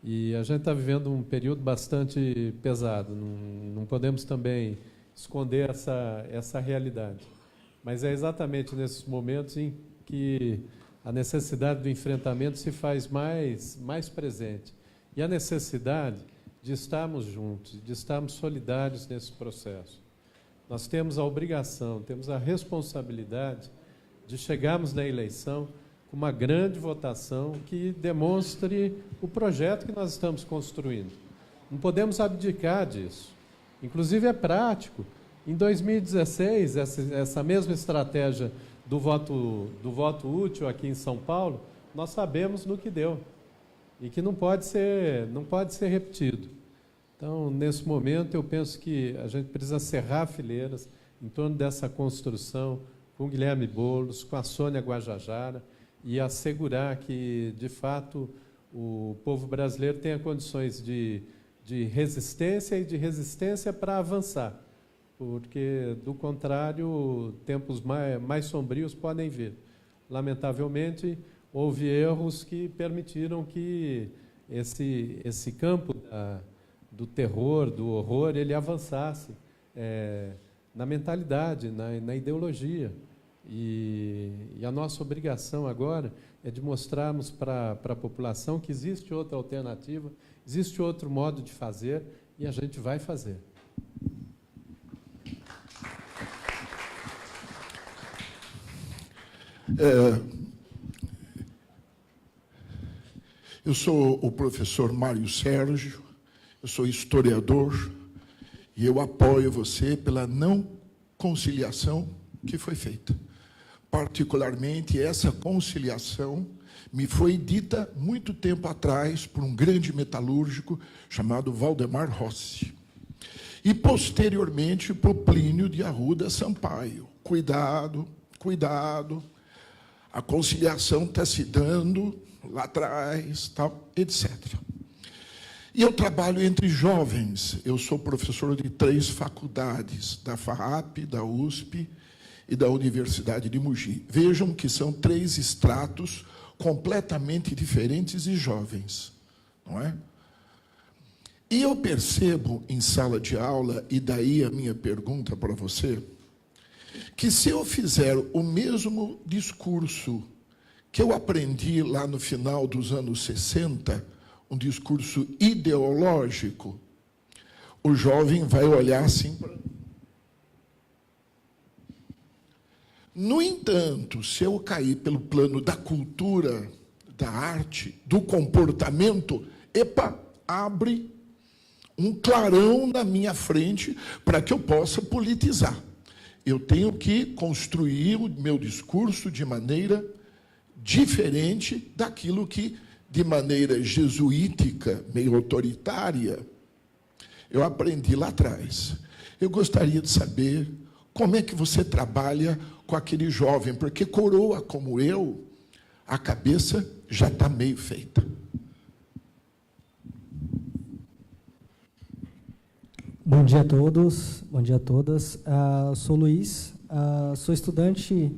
E a gente está vivendo um período bastante pesado, não podemos também esconder essa realidade. Mas é exatamente nesses momentos em que a necessidade do enfrentamento se faz mais presente. E a necessidade de estarmos juntos, de estarmos solidários nesse processo. Nós temos a obrigação, temos a responsabilidade de chegarmos na eleição com uma grande votação que demonstre o projeto que nós estamos construindo. Não podemos abdicar disso. Inclusive, é prático. Em 2016, essa mesma estratégia do voto útil aqui em São Paulo, nós sabemos no que deu e que não pode ser repetido. Então, nesse momento, eu penso que a gente precisa cerrar fileiras em torno dessa construção com o Guilherme Boulos, com a Sônia Guajajara, e assegurar que, de fato, o povo brasileiro tenha condições de resistência e de resistência para avançar, porque, do contrário, tempos mais sombrios podem vir. Lamentavelmente, houve erros que permitiram que esse campo do terror, do horror, ele avançasse na mentalidade, na ideologia. E a nossa obrigação agora é de mostrarmos para a população que existe outra alternativa, existe outro modo de fazer, e a gente vai fazer. Eu sou o professor Mário Sérgio, eu sou historiador, e eu apoio você pela não conciliação que foi feita. Particularmente, essa conciliação me foi dita muito tempo atrás por um grande metalúrgico chamado Valdemar Rossi. E, posteriormente, por Plínio de Arruda Sampaio. Cuidado, cuidado, a conciliação está se dando lá atrás, tal, etc. E eu trabalho entre jovens. Eu sou professor de 3 faculdades, da FAAP, da USP e da Universidade de Mogi. Vejam que são 3 estratos completamente diferentes e jovens, não é? E eu percebo em sala de aula, e daí a minha pergunta para você, que se eu fizer o mesmo discurso que eu aprendi lá no final dos anos 60, um discurso ideológico, o jovem vai olhar assim para... No entanto, se eu cair pelo plano da cultura, da arte, do comportamento, abre um clarão na minha frente para que eu possa politizar. Eu tenho que construir o meu discurso de maneira diferente daquilo que, de maneira jesuítica, meio autoritária, eu aprendi lá atrás. Eu gostaria de saber como é que você trabalha com aquele jovem, porque coroa como eu, a cabeça já está meio feita. Bom dia a todos, bom dia a todas. Sou Luiz, sou estudante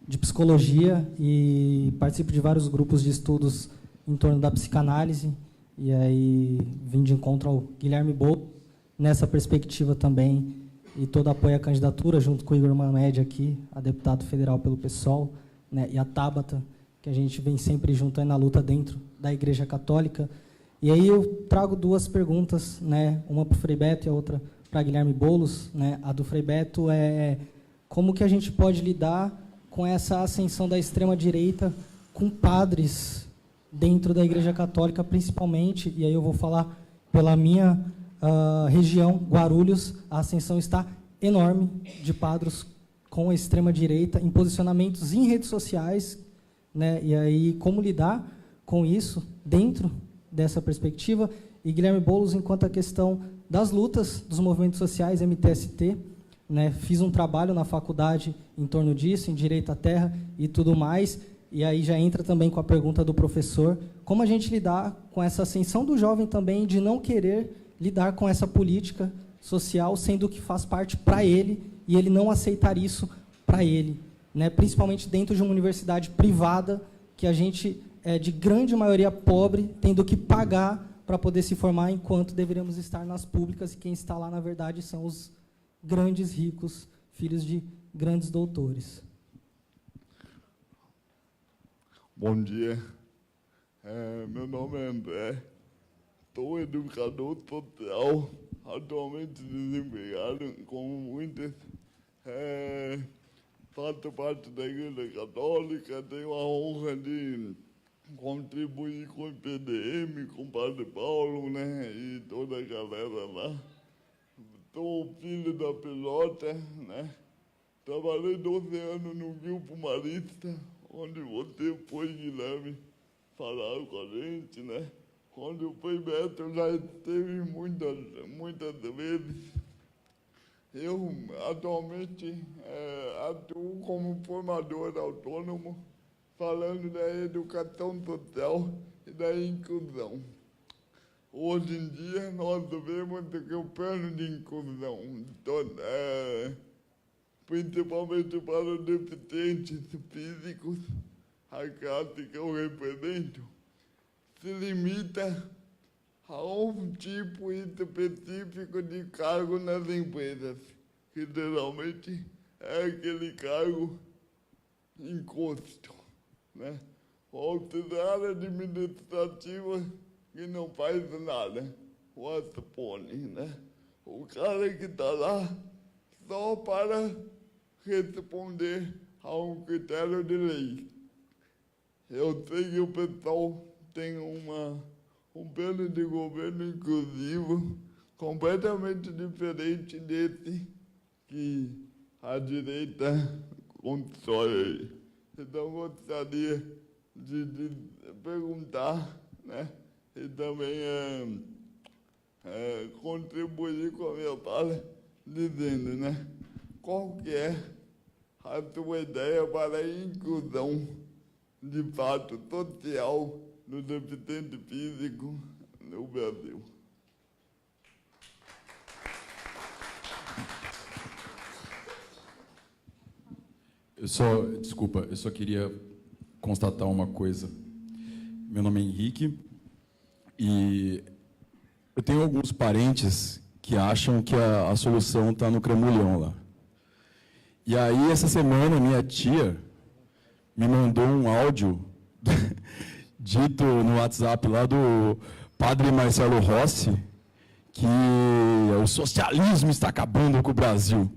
de psicologia e participo de vários grupos de estudos em torno da psicanálise, e aí vim de encontro ao Guilherme Boulos, nessa perspectiva também, e todo apoio à candidatura, junto com o Igor Mamed aqui, a deputado federal pelo PSOL, né, e a Tabata, que a gente vem sempre junto aí na luta dentro da Igreja Católica. E aí eu trago duas perguntas, né, uma para o Frei Beto e a outra para Guilherme Boulos. Né. A do Frei Beto é como que a gente pode lidar com essa ascensão da extrema-direita com padres dentro da Igreja Católica, principalmente, e aí eu vou falar pela minha região, Guarulhos, a ascensão está enorme de padres com a extrema-direita em posicionamentos em redes sociais, né, e aí como lidar com isso dentro dessa perspectiva. E Guilherme Boulos, enquanto a questão das lutas dos movimentos sociais, MTST, né, fiz um trabalho na faculdade em torno disso, em Direito à Terra e tudo mais, e aí já entra também com a pergunta do professor, como a gente lidar com essa ascensão do jovem também de não querer lidar com essa política social, sendo que faz parte para ele, e ele não aceitar isso para ele, né, principalmente dentro de uma universidade privada, que a gente é de grande maioria pobre, tendo que pagar para poder se formar, enquanto deveríamos estar nas públicas, e quem está lá, na verdade, são os grandes ricos, filhos de grandes doutores. Bom dia, meu nome é André, sou educador social, atualmente desempregado, como muitas, faço parte da Igreja Católica, tenho a honra de contribuir com o PDM, com o Padre Paulo, né, e toda a galera lá. Sou filho da Pelota, né, trabalhei 12 anos no Grupo Marista, onde você foi, Guilherme, falar com a gente, né? Quando eu fui Beto, já esteve muitas vezes. Eu, atualmente, atuo como formador autônomo, falando da educação social e da inclusão. Hoje em dia, nós vemos que o plano de inclusão, principalmente para os deficientes físicos, a classe que eu represento, se limita a um tipo específico de cargo nas empresas, que geralmente é aquele cargo encosto, né? Auxiliar administrativa que não faz nada, o ASPONE, né? O cara que está lá só para responder a um critério de lei. Eu sei que o pessoal tem um plano de governo inclusivo completamente diferente desse que a direita constrói. Então, gostaria de perguntar, né, e também contribuir com a minha fala, dizendo, né, qual que é a tua ideia para a inclusão, de fato, social do deficiente físico no Brasil? Eu só queria constatar uma coisa. Meu nome é Henrique e eu tenho alguns parentes que acham que a solução está no Cramulhão lá. E aí, essa semana, minha tia me mandou um áudio dito no WhatsApp lá do padre Marcelo Rossi, que o socialismo está acabando com o Brasil.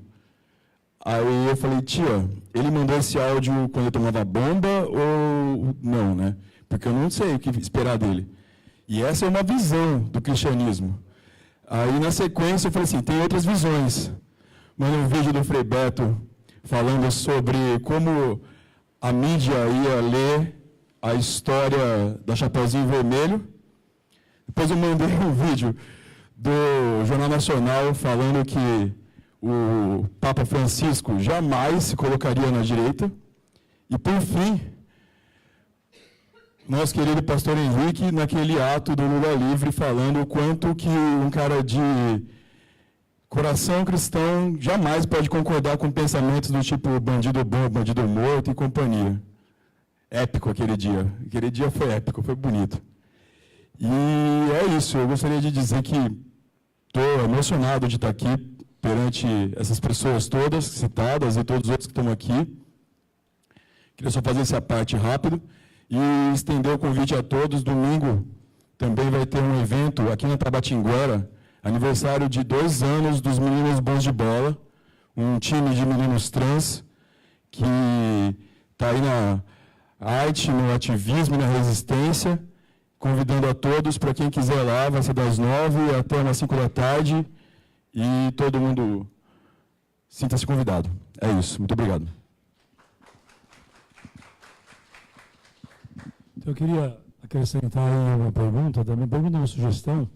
Aí eu falei, tia, ele mandou esse áudio quando eu tomava bomba ou não, né? Porque eu não sei o que esperar dele. E essa é uma visão do cristianismo. Aí, na sequência, eu falei assim, tem outras visões. Mandei um vídeo do Frei Beto falando sobre como a mídia ia ler a história da Chapeuzinho Vermelho. Depois eu mandei um vídeo do Jornal Nacional falando que o Papa Francisco jamais se colocaria na direita. E, por fim, nosso querido pastor Henrique, naquele ato do Lula Livre, falando o quanto que um cara de coração cristão jamais pode concordar com pensamentos do tipo bandido bom, bandido morto e companhia. Épico aquele dia. Aquele dia foi épico, foi bonito. E é isso, eu gostaria de dizer que estou emocionado de estar aqui perante essas pessoas todas citadas e todos os outros que estão aqui. Queria só fazer essa parte rápido e estender o convite a todos. Domingo também vai ter um evento aqui na Tabatinguera, aniversário de 2 anos dos Meninos Bons de Bola, um time de meninos trans que está aí na arte, no ativismo e na resistência, convidando a todos, para quem quiser lá, vai ser das 9 até umas 5 da tarde, e todo mundo sinta-se convidado. É isso, muito obrigado. Eu queria acrescentar aí uma pergunta, também uma sugestão.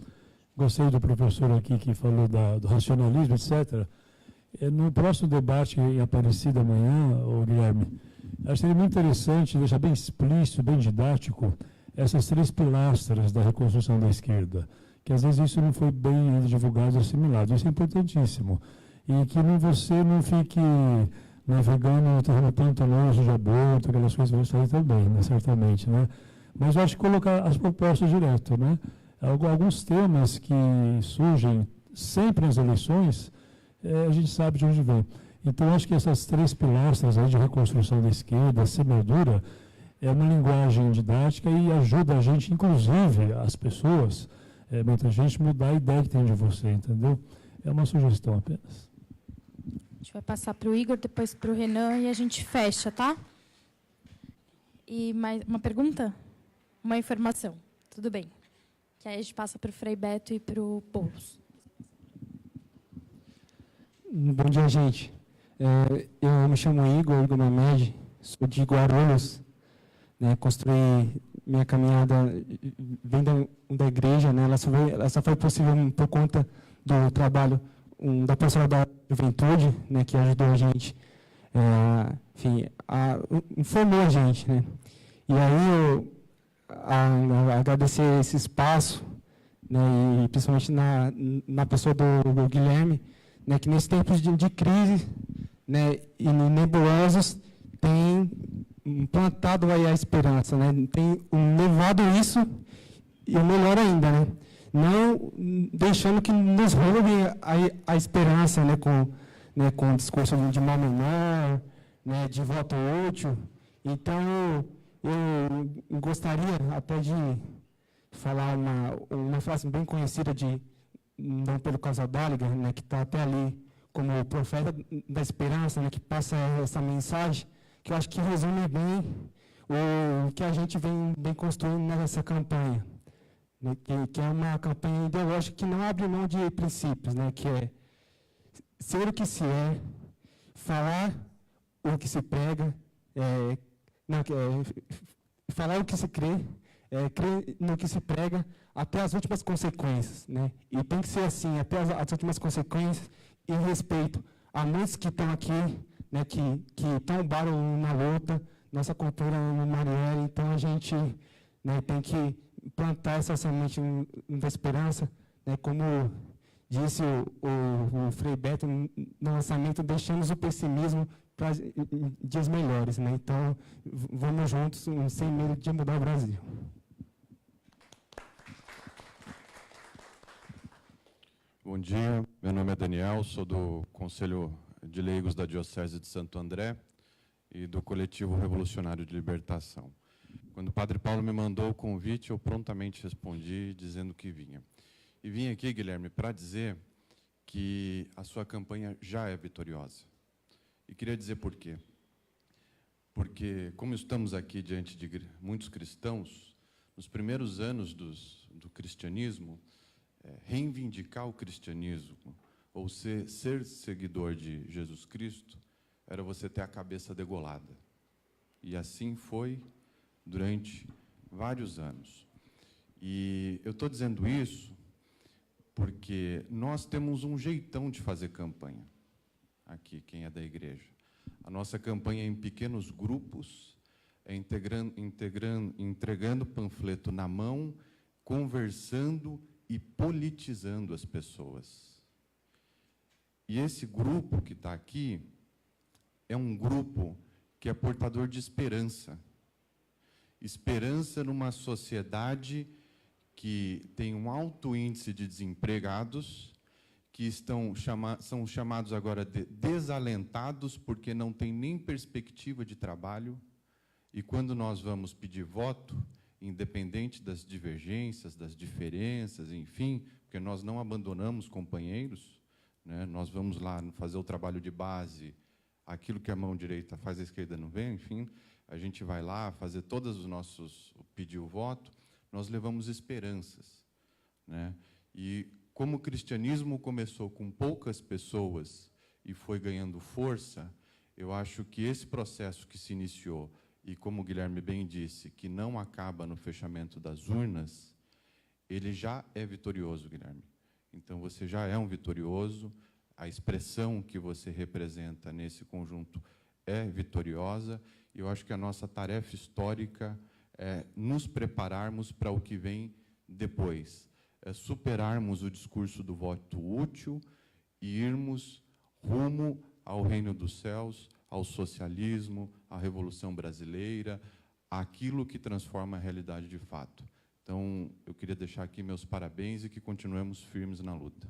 Gostei do professor aqui que falou do racionalismo, etc. No próximo debate em Aparecida amanhã, Guilherme, acho que seria muito interessante deixar bem explícito, bem didático, essas 3 pilastras da reconstrução da esquerda, que às vezes isso não foi bem divulgado e assimilado. Isso é importantíssimo. E que você não fique navegando no terreno pantanoso de aborto, aquelas coisas vão sair também, né, certamente. Né? Mas eu acho que colocar as propostas direto, né? Alguns temas que surgem sempre nas eleições, a gente sabe de onde vem. Então, acho que essas 3 pilastras aí de reconstrução da esquerda, semeadura, é uma linguagem didática e ajuda a gente, inclusive as pessoas, muita gente, mudar a ideia que tem de você, entendeu? É uma sugestão apenas. A gente vai passar para o Igor, depois para o Renan e a gente fecha, tá? E mais uma pergunta? Uma informação. Tudo bem. Que aí a gente passa para o Frei Beto e para o Boulos. Bom dia, gente. Eu me chamo Igor Mamed, sou de Guarulhos. Né, construí minha caminhada, vem da igreja, né, ela só foi possível por conta do trabalho da pessoa da juventude, né, que ajudou a gente, enfim, informou a gente. Né. E aí eu agradecer esse espaço, né, e principalmente na pessoa do Guilherme, né, que nesses tempos de crise, né, e nebulosos tem plantado aí a esperança, né, tem levado isso e o melhor ainda, né, não deixando que nos roube a esperança, né, com discurso de mal menor, né, de voto útil. Então eu gostaria até de falar uma frase bem conhecida de Dom Pedro Casadóliga, né, que está até ali como o profeta da esperança, né, que passa essa mensagem, que eu acho que resume bem o que a gente vem construindo nessa campanha, né, que é uma campanha ideológica que não abre mão de princípios, né, que é ser o que se é, falar o que se prega, falar o que se crê, crer no que se prega até as últimas consequências, né? E tem que ser assim, até as últimas consequências, em respeito a muitos que estão aqui, né, que tombaram na luta, nossa cultura no Marielle. Então a gente, né, tem que plantar essa semente da esperança, né, como disse o Frei Beto no lançamento, deixamos o pessimismo para dias melhores, né? Então vamos juntos, sem medo de mudar o Brasil. Bom dia, meu nome é Daniel, sou do Conselho de Leigos da Diocese de Santo André e do Coletivo Revolucionário de Libertação. Quando o Padre Paulo me mandou o convite, eu prontamente respondi, dizendo que vinha. E vim aqui, Guilherme, para dizer que a sua campanha já é vitoriosa. E queria dizer por quê. Porque, como estamos aqui diante de muitos cristãos, nos primeiros anos do cristianismo, reivindicar o cristianismo, ou ser seguidor de Jesus Cristo, era você ter a cabeça degolada. E assim foi durante vários anos. E eu estou dizendo isso porque nós temos um jeitão de fazer campanha, aqui, quem é da igreja. A nossa campanha é em pequenos grupos, entregando panfleto na mão, conversando e politizando as pessoas. E esse grupo que está aqui é um grupo que é portador de esperança. Esperança numa sociedade que tem um alto índice de desempregados, que são chamados agora de desalentados porque não tem nem perspectiva de trabalho. E quando nós vamos pedir voto, independente das divergências, das diferenças, enfim, porque nós não abandonamos companheiros, né? Nós vamos lá fazer o trabalho de base, aquilo que a mão direita faz, a esquerda não vê, enfim, a gente vai lá fazer todos os nossos, pedir o voto, nós levamos esperanças, né? E como o cristianismo começou com poucas pessoas e foi ganhando força, eu acho que esse processo que se iniciou, e como o Guilherme bem disse, que não acaba no fechamento das urnas, ele já é vitorioso, Guilherme. Então, você já é um vitorioso, a expressão que você representa nesse conjunto é vitoriosa, e eu acho que a nossa tarefa histórica é nos prepararmos para o que vem depois, é superarmos o discurso do voto útil e irmos rumo ao reino dos céus, ao socialismo, à Revolução Brasileira, àquilo que transforma a realidade de fato. Então, eu queria deixar aqui meus parabéns e que continuemos firmes na luta.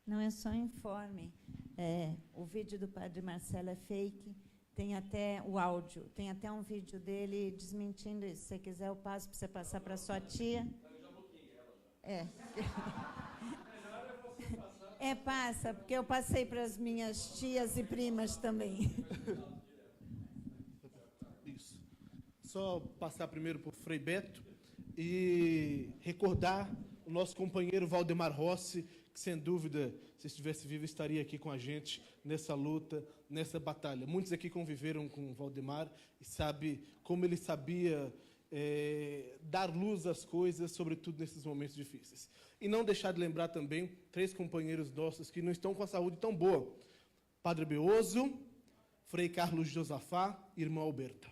Não é só informe. O vídeo do Padre Marcelo é fake, tem até o áudio, tem até um vídeo dele desmentindo isso. Se você quiser, eu passo para você passar para sua tia. Passa, porque eu passei para as minhas tias e primas também. Isso. Só passar primeiro para o Frei Beto e recordar o nosso companheiro Valdemar Rossi, que, sem dúvida, se estivesse vivo, estaria aqui com a gente nessa luta, nessa batalha. Muitos aqui conviveram com o Valdemar e sabem como ele sabia dar luz às coisas, sobretudo nesses momentos difíceis. E não deixar de lembrar também 3 companheiros nossos que não estão com a saúde tão boa. Padre Beoso, Frei Carlos Josafá e irmã Alberta.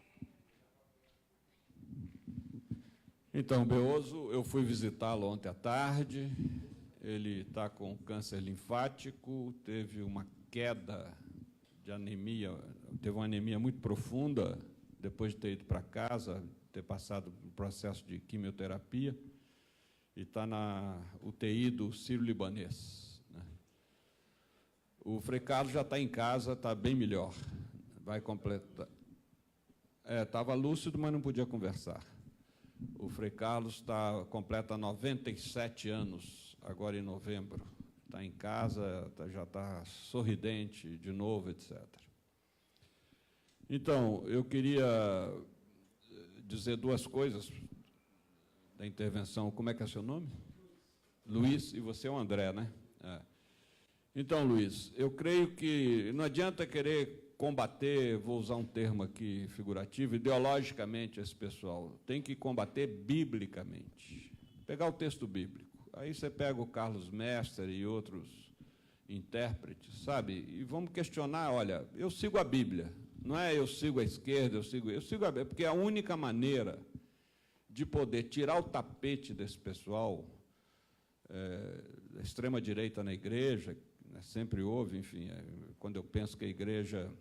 Então, Beoso, eu fui visitá-lo ontem à tarde. Ele está com câncer linfático, teve uma queda de anemia, teve uma anemia muito profunda, depois de ter ido para casa, ter passado por um processo de quimioterapia, e está na UTI do Sírio-Libanês, né? O Frei Carlos já está em casa, está bem melhor, vai completar. Estava lúcido, mas não podia conversar. O Frei Carlos completa 97 anos, agora em novembro. Está em casa, já está sorridente de novo, etc. Então, eu queria dizer 2 coisas da intervenção. Como é que é seu nome? Luiz, e você é o André, né? Então, Luiz, eu creio que não adianta querer combater, vou usar um termo aqui figurativo, ideologicamente esse pessoal. Tem que combater biblicamente. Pegar o texto bíblico. Aí você pega o Carlos Mestre e outros intérpretes, sabe? E vamos questionar, olha, eu sigo a Bíblia. Não é eu sigo a esquerda, eu sigo a Bíblia, porque é a única maneira de poder tirar o tapete desse pessoal, da extrema-direita na igreja, né, sempre houve, enfim, quando eu penso que a igreja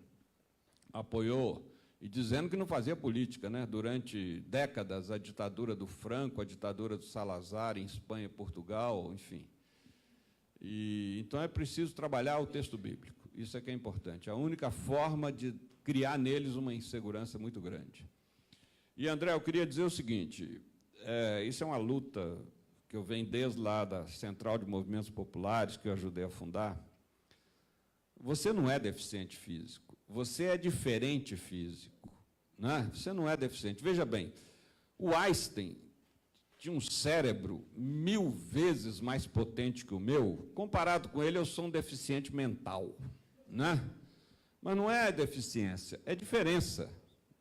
apoiou, e dizendo que não fazia política, né, durante décadas, a ditadura do Franco, a ditadura do Salazar em Espanha e Portugal, enfim. Então é preciso trabalhar o texto bíblico. Isso é que é importante. A única forma de criar neles uma insegurança muito grande. E, André, eu queria dizer o seguinte, isso é uma luta que eu venho desde lá da Central de Movimentos Populares, que eu ajudei a fundar. Você não é deficiente físico, você é diferente físico, né? Você não é deficiente. Veja bem, o Einstein tinha um cérebro 1000 vezes mais potente que o meu. Comparado com ele, eu sou um deficiente mental, né? Mas não é deficiência, é diferença.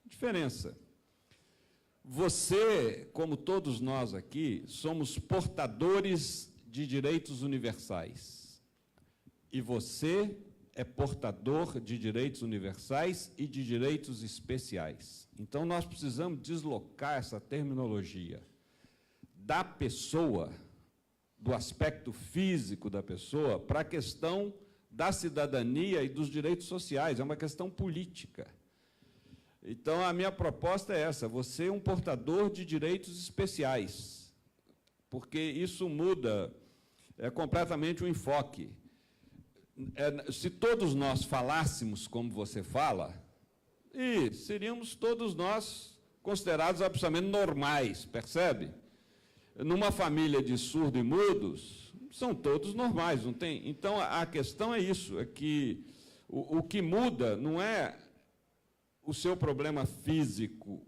Diferença. Você, como todos nós aqui, somos portadores de direitos universais. E você é portador de direitos universais e de direitos especiais. Então, nós precisamos deslocar essa terminologia da pessoa, do aspecto físico da pessoa, para a questão da cidadania e dos direitos sociais. É uma questão política. Então, a minha proposta é essa: você é um portador de direitos especiais, porque isso muda completamente o enfoque. Se todos nós falássemos como você fala, seríamos todos nós considerados absolutamente normais, percebe? Numa família de surdos e mudos, são todos normais, não tem? Então, a questão é isso, é que o que muda não é o seu problema físico,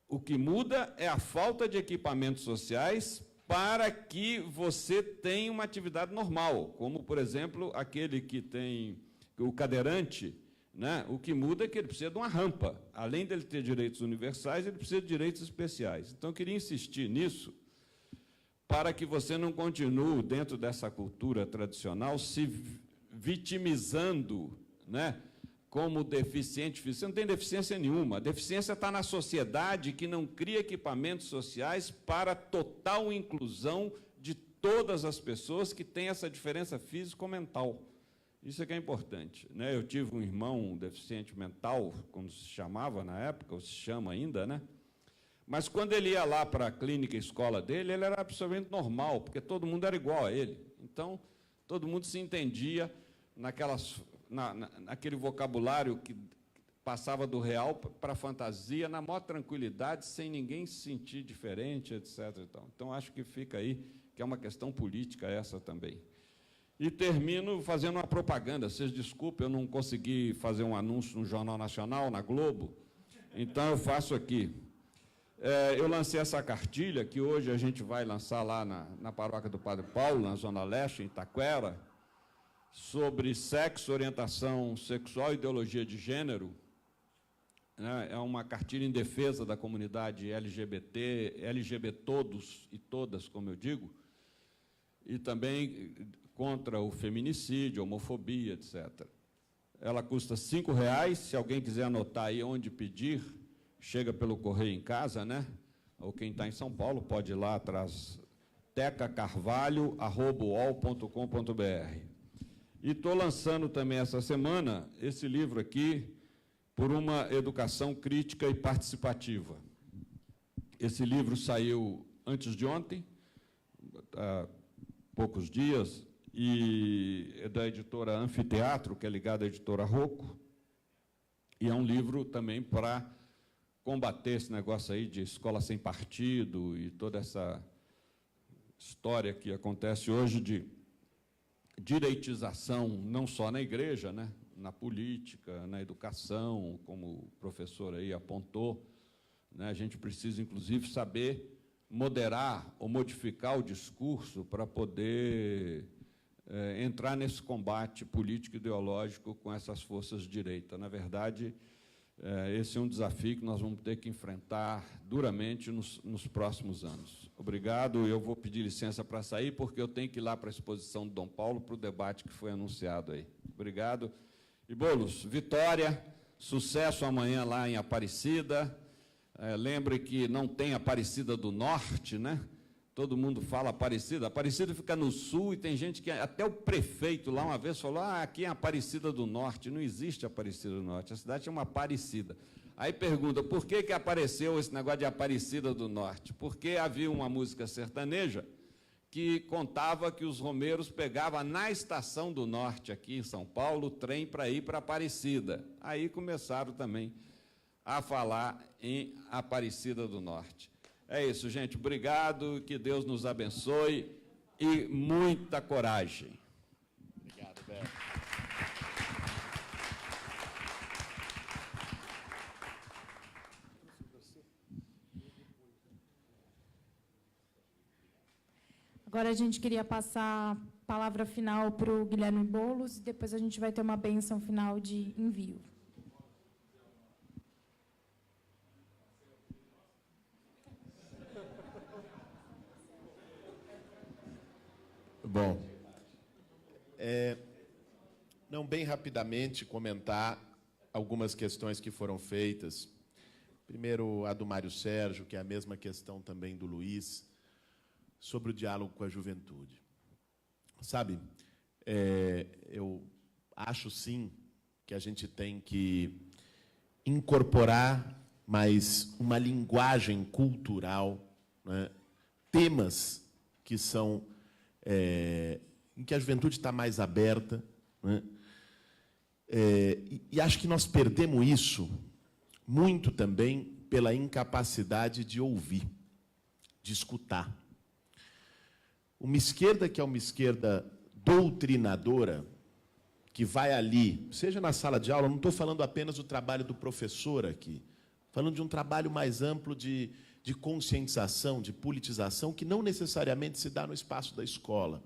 o que muda é a falta de equipamentos sociais para que você tenha uma atividade normal, como, por exemplo, aquele que tem o cadeirante, né? O que muda é que ele precisa de uma rampa. Além dele ter direitos universais, ele precisa de direitos especiais. Então, eu queria insistir nisso, para que você não continue, dentro dessa cultura tradicional, se vitimizando, né, como deficiente físico. Você não tem deficiência nenhuma. A deficiência está na sociedade que não cria equipamentos sociais para a total inclusão de todas as pessoas que têm essa diferença físico-mental. Isso é que é importante, né? Eu tive um irmão deficiente mental, como se chamava na época, ou se chama ainda, né? Mas, quando ele ia lá para a clínica escola dele, ele era absolutamente normal, porque todo mundo era igual a ele. Então, todo mundo se entendia naquele vocabulário que passava do real para a fantasia, na maior tranquilidade, sem ninguém se sentir diferente, etc. Então, acho que fica aí, que é uma questão política essa também. E termino fazendo uma propaganda. Vocês desculpem, eu não consegui fazer um anúncio no Jornal Nacional, na Globo, então eu faço aqui. Eu lancei essa cartilha, que hoje a gente vai lançar lá na paróquia do Padre Paulo, na Zona Leste, em Itaquera, sobre sexo, orientação sexual e ideologia de gênero. É uma cartilha em defesa da comunidade LGBT, todos e todas, como eu digo, e também contra o feminicídio, a homofobia, etc. Ela custa R$ 5,00, se alguém quiser anotar aí onde pedir, chega pelo correio em casa, né? Ou quem está em São Paulo pode ir lá atrás, tecacarvalho@uol.com.br. E estou lançando também essa semana esse livro aqui, Por uma Educação Crítica e Participativa. Esse livro saiu antes de ontem, há poucos dias, e é da editora Anfiteatro, que é ligada à editora Rocco, e é um livro também para combater esse negócio aí de escola sem partido e toda essa história que acontece hoje de direitização, não só na igreja, né, na política, na educação, como o professor aí apontou, né, a gente precisa, inclusive, saber moderar ou modificar o discurso para poder entrar nesse combate político e ideológico com essas forças de direita. Na verdade, esse é um desafio que nós vamos ter que enfrentar duramente nos próximos anos. Obrigado. Eu vou pedir licença para sair, porque eu tenho que ir lá para a exposição do Dom Paulo, para o debate que foi anunciado aí. Obrigado. E, Boulos, vitória, sucesso amanhã lá em Aparecida. Lembre que não tem Aparecida do Norte, né? Todo mundo fala Aparecida. Aparecida fica no sul e tem gente que... Até o prefeito lá uma vez falou, aqui é Aparecida do Norte. Não existe Aparecida do Norte, a cidade chama Aparecida. Aí pergunta, por que apareceu esse negócio de Aparecida do Norte? Porque havia uma música sertaneja que contava que os romeiros pegavam na Estação do Norte, aqui em São Paulo, o trem para ir para Aparecida. Aí começaram também a falar em Aparecida do Norte. É isso, gente. Obrigado, que Deus nos abençoe e muita coragem. Obrigado, Beto. Agora a gente queria passar a palavra final para o Guilherme Boulos e depois a gente vai ter uma bênção final de envio. Bom, não, bem rapidamente comentar algumas questões que foram feitas. Primeiro, a do Mário Sérgio, que é a mesma questão também do Luiz, sobre o diálogo com a juventude. Sabe, eu acho, sim, que a gente tem que incorporar mais uma linguagem cultural, né, temas que são em que a juventude está mais aberta, né? E acho que nós perdemos isso muito também pela incapacidade de ouvir, de escutar. Uma esquerda que é uma esquerda doutrinadora, que vai ali, seja na sala de aula, não estou falando apenas do trabalho do professor aqui, falando de um trabalho mais amplo de conscientização, de politização, que não necessariamente se dá no espaço da escola.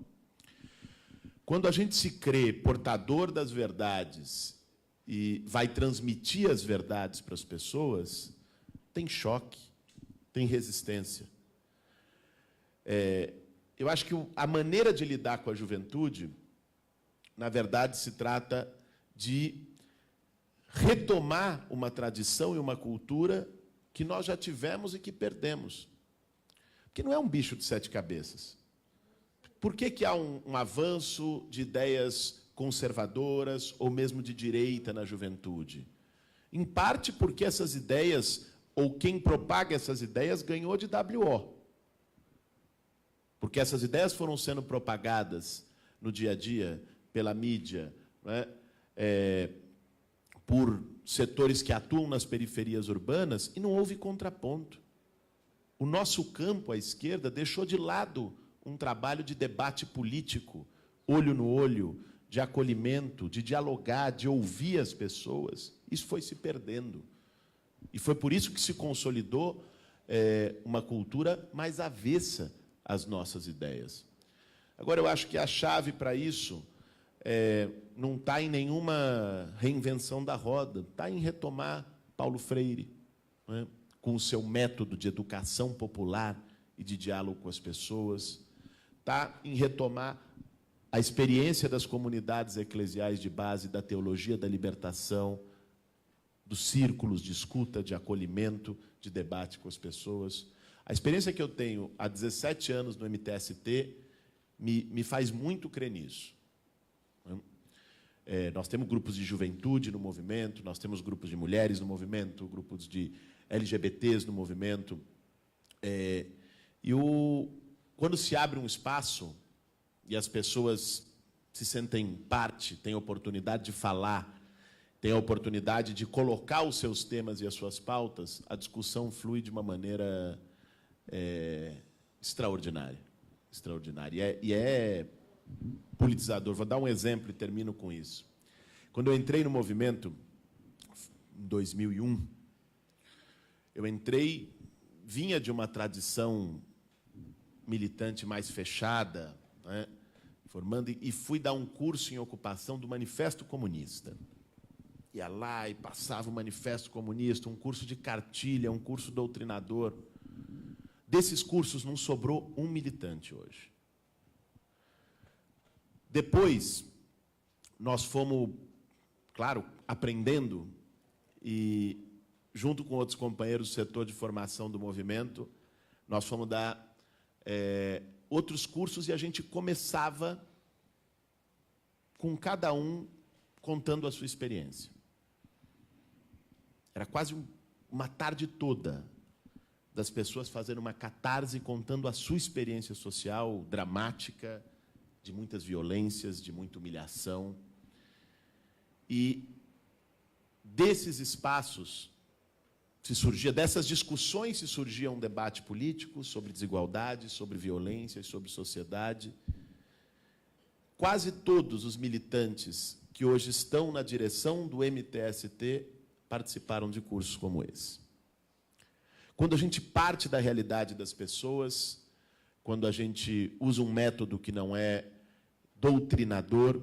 Quando a gente se crê portador das verdades e vai transmitir as verdades para as pessoas, tem choque, tem resistência. Eu acho que a maneira de lidar com a juventude, na verdade, se trata de retomar uma tradição e uma cultura que nós já tivemos e que perdemos. Porque não é um bicho de 7 cabeças. Por que há um avanço de ideias conservadoras ou mesmo de direita na juventude? Em parte porque essas ideias, ou quem propaga essas ideias, ganhou de WO. Porque essas ideias foram sendo propagadas no dia a dia, pela mídia, né? Por setores que atuam nas periferias urbanas, e não houve contraponto. O nosso campo, à esquerda, deixou de lado um trabalho de debate político, olho no olho, de acolhimento, de dialogar, de ouvir as pessoas. Isso foi se perdendo. E foi por isso que se consolidou uma cultura mais avessa às nossas ideias. Agora, eu acho que a chave para isso não está em nenhuma reinvenção da roda, está em retomar Paulo Freire, né, com o seu método de educação popular e de diálogo com as pessoas, está em retomar a experiência das comunidades eclesiais de base, da teologia da libertação, dos círculos de escuta, de acolhimento, de debate com as pessoas. A experiência que eu tenho há 17 anos no MTST me faz muito crer nisso. Nós temos grupos de juventude no movimento, nós temos grupos de mulheres no movimento, grupos de LGBTs no movimento. Quando se abre um espaço e as pessoas se sentem parte, têm a oportunidade de falar, têm a oportunidade de colocar os seus temas e as suas pautas, a discussão flui de uma maneira extraordinária. Extraordinária. E é politizador. Vou dar um exemplo e termino com isso. Quando eu entrei no movimento, em 2001, vinha de uma tradição militante mais fechada, né, formando, e fui dar um curso em ocupação do Manifesto Comunista. Ia lá e passava o Manifesto Comunista, um curso de cartilha, um curso doutrinador. Desses cursos não sobrou um militante hoje. Depois, nós fomos, claro, aprendendo, e, junto com outros companheiros do setor de formação do movimento, nós fomos dar outros cursos e a gente começava com cada um contando a sua experiência. Era quase uma tarde toda das pessoas fazendo uma catarse, contando a sua experiência social dramática, de muitas violências, de muita humilhação. E desses espaços dessas discussões se surgia um debate político sobre desigualdade, sobre violência, sobre sociedade. Quase todos os militantes que hoje estão na direção do MTST participaram de cursos como esse. Quando a gente parte da realidade das pessoas, quando a gente usa um método que não é doutrinador,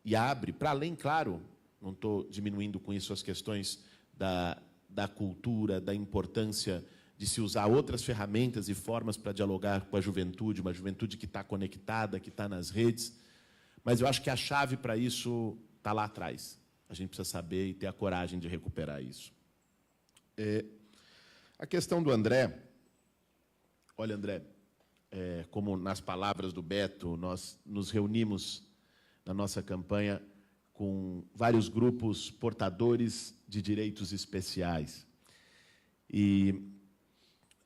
e abre, para além, claro, não estou diminuindo com isso as questões da cultura, da importância de se usar outras ferramentas e formas para dialogar com a juventude, uma juventude que está conectada, que está nas redes, mas eu acho que a chave para isso está lá atrás. A gente precisa saber e ter a coragem de recuperar isso. A questão do André, olha, André, como nas palavras do Beto, nós nos reunimos na nossa campanha com vários grupos portadores de direitos especiais. E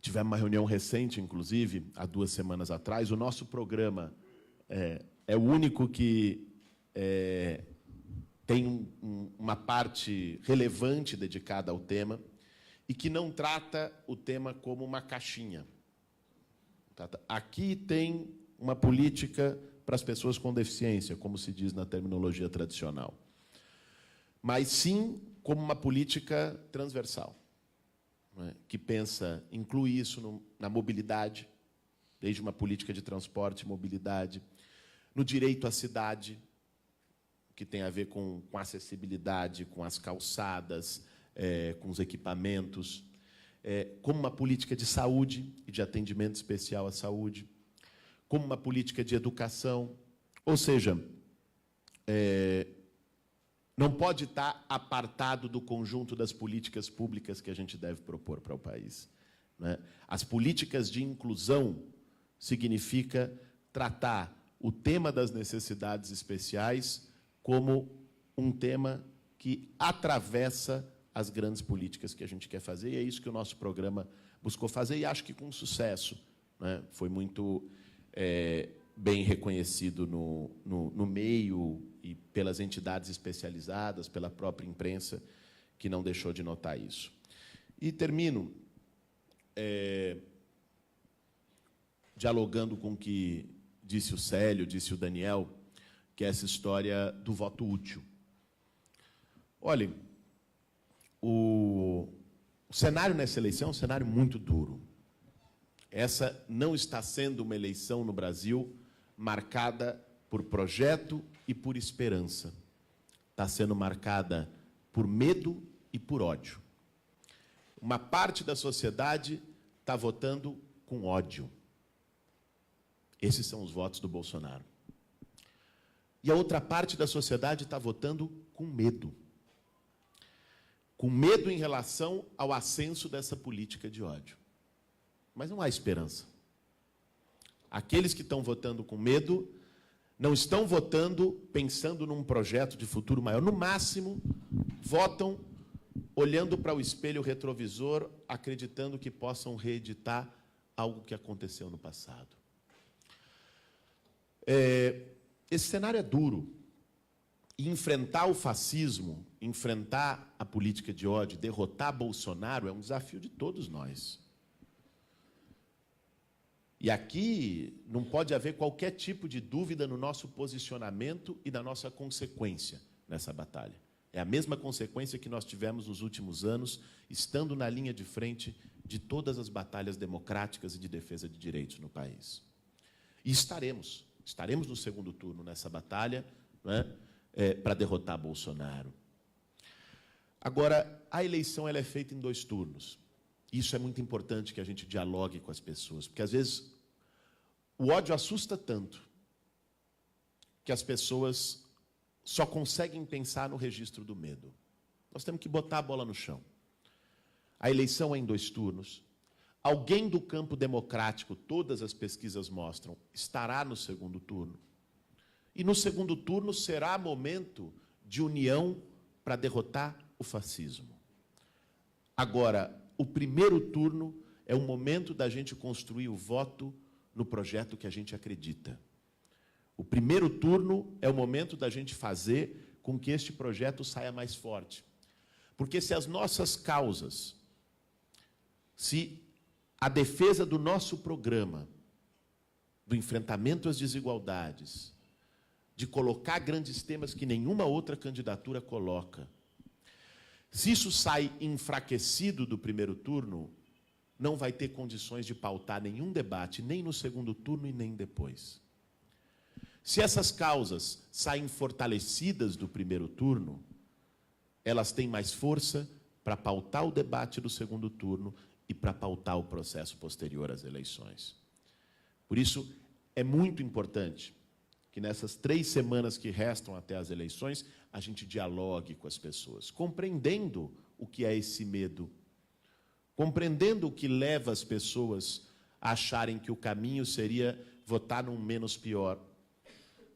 tivemos uma reunião recente, inclusive, há 2 semanas atrás. O nosso programa é o único que tem uma parte relevante dedicada ao tema e que não trata o tema como uma caixinha. Aqui tem uma política para as pessoas com deficiência, como se diz na terminologia tradicional, mas sim como uma política transversal, né, que pensa, inclui isso na mobilidade, desde uma política de transporte e mobilidade, no direito à cidade, que tem a ver com acessibilidade, com as calçadas, com os equipamentos, como uma política de saúde e de atendimento especial à saúde, como uma política de educação, ou seja, não pode estar apartado do conjunto das políticas públicas que a gente deve propor para o país, né? As políticas de inclusão significa tratar o tema das necessidades especiais como um tema que atravessa as grandes políticas que a gente quer fazer, e é isso que o nosso programa buscou fazer, e acho que com sucesso, né? Foi muito bem reconhecido no meio e pelas entidades especializadas, pela própria imprensa, que não deixou de notar isso. E termino dialogando com o que disse o Célio, disse o Daniel, que é essa história do voto útil. Olhem, o cenário nessa eleição é um cenário muito duro. Essa não está sendo uma eleição no Brasil marcada por projeto e por esperança. Está sendo marcada por medo e por ódio. Uma parte da sociedade está votando com ódio. Esses são os votos do Bolsonaro. E a outra parte da sociedade está votando com medo. Com medo em relação ao ascenso dessa política de ódio. Mas não há esperança. Aqueles que estão votando com medo não estão votando pensando num projeto de futuro maior. No máximo, votam olhando para o espelho retrovisor, acreditando que possam reeditar algo que aconteceu no passado. Esse cenário é duro. E enfrentar o fascismo, enfrentar a política de ódio, derrotar Bolsonaro é um desafio de todos nós. E aqui não pode haver qualquer tipo de dúvida no nosso posicionamento e na nossa consequência nessa batalha. É a mesma consequência que nós tivemos nos últimos anos, estando na linha de frente de todas as batalhas democráticas e de defesa de direitos no país. E estaremos no segundo turno nessa batalha, né, para derrotar Bolsonaro. Agora, a eleição ela é feita em 2 turnos. Isso é muito importante que a gente dialogue com as pessoas, porque, às vezes, o ódio assusta tanto que as pessoas só conseguem pensar no registro do medo. Nós temos que botar a bola no chão. A eleição é em 2 turnos. Alguém do campo democrático, todas as pesquisas mostram, estará no segundo turno. E no segundo turno será momento de união para derrotar o fascismo. Agora, o primeiro turno é o momento da gente construir o voto no projeto que a gente acredita. O primeiro turno é o momento da gente fazer com que este projeto saia mais forte. Porque se as nossas causas, se a defesa do nosso programa, do enfrentamento às desigualdades, de colocar grandes temas que nenhuma outra candidatura coloca, se isso sai enfraquecido do primeiro turno, não vai ter condições de pautar nenhum debate, nem no segundo turno e nem depois. Se essas causas saem fortalecidas do primeiro turno, elas têm mais força para pautar o debate do segundo turno e para pautar o processo posterior às eleições. Por isso, é muito importante que nessas 3 semanas que restam até as eleições, a gente dialogue com as pessoas, compreendendo o que é esse medo, compreendendo o que leva as pessoas a acharem que o caminho seria votar num menos pior,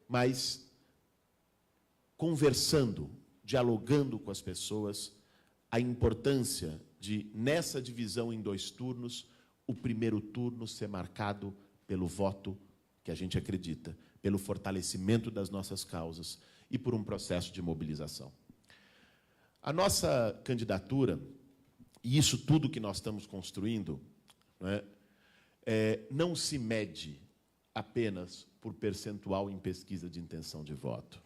mas conversando, dialogando com as pessoas, a importância de, nessa divisão em 2 turnos, o primeiro turno ser marcado pelo voto que a gente acredita, pelo fortalecimento das nossas causas e por um processo de mobilização. A nossa candidatura, e isso tudo que nós estamos construindo, não se mede apenas por percentual em pesquisa de intenção de voto.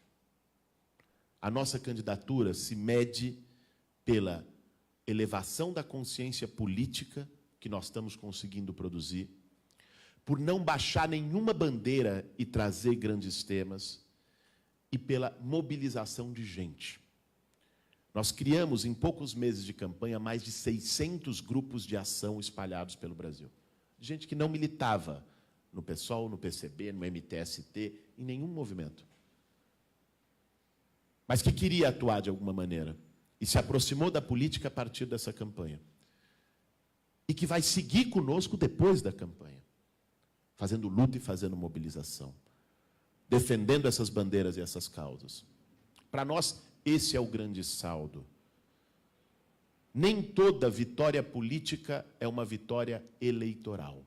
A nossa candidatura se mede pela elevação da consciência política que nós estamos conseguindo produzir, por não baixar nenhuma bandeira e trazer grandes temas, e pela mobilização de gente. Nós criamos, em poucos meses de campanha, mais de 600 grupos de ação espalhados pelo Brasil. Gente que não militava no PSOL, no PCB, no MTST, em nenhum movimento, mas que queria atuar de alguma maneira e se aproximou da política a partir dessa campanha. E que vai seguir conosco depois da campanha, fazendo luta e fazendo mobilização, defendendo essas bandeiras e essas causas. Para nós, esse é o grande saldo. Nem toda vitória política é uma vitória eleitoral.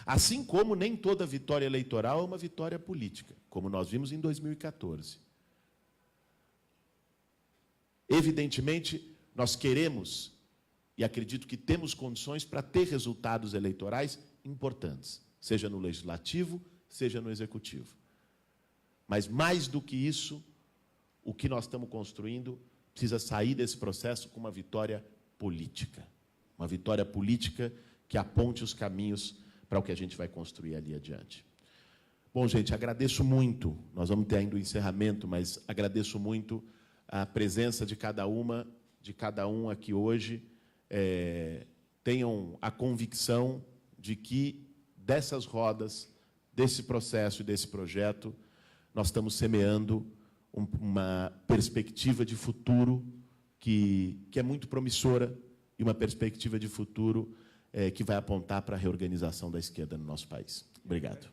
Assim como nem toda vitória eleitoral é uma vitória política, como nós vimos em 2014. Evidentemente, nós queremos, e acredito que temos condições para ter resultados eleitorais importantes, seja no legislativo, seja no executivo. Mas, mais do que isso, o que nós estamos construindo precisa sair desse processo com uma vitória política. Uma vitória política que aponte os caminhos para o que a gente vai construir ali adiante. Bom, gente, agradeço muito. Nós vamos ter ainda o encerramento, mas agradeço muito a presença de cada um aqui hoje. Tenham a convicção de que dessas rodas, desse processo e desse projeto, nós estamos semeando uma perspectiva de futuro que é muito promissora e uma perspectiva de futuro que vai apontar para a reorganização da esquerda no nosso país. Obrigado.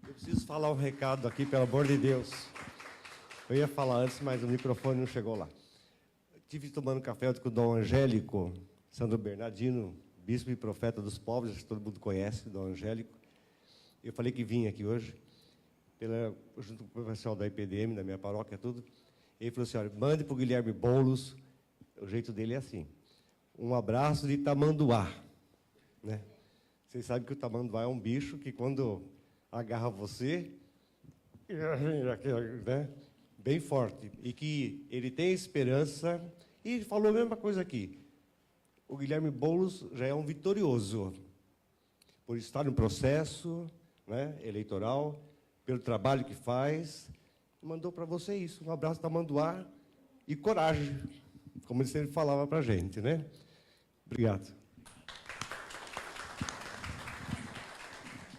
Eu preciso falar um recado aqui, pelo amor de Deus. Eu ia falar antes, mas o microfone não chegou lá. Estive tomando café com o Dom Angélico, Sandro Bernardino, bispo e profeta dos povos, acho que todo mundo conhece, Dom Angélico. Eu falei que vinha aqui hoje, junto com o pessoal da IPDM, da minha paróquia, tudo. Ele falou assim, olha, mande para o Guilherme Boulos, o jeito dele é assim, um abraço de tamanduá. Né? Vocês sabem que o tamanduá é um bicho que, quando agarra você, né? Bem forte, e que ele tem esperança, e ele falou a mesma coisa aqui. O Guilherme Boulos já é um vitorioso, por estar no processo, né, eleitoral, pelo trabalho que faz, mandou para você isso, um abraço tamanduá e coragem, como ele sempre falava para a gente, né? Obrigado.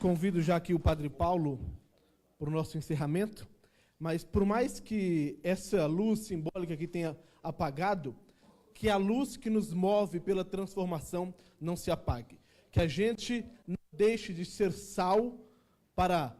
Convido já aqui o Padre Paulo para o nosso encerramento. Mas, por mais que essa luz simbólica aqui tenha apagado, que a luz que nos move pela transformação não se apague. Que a gente não deixe de ser sal para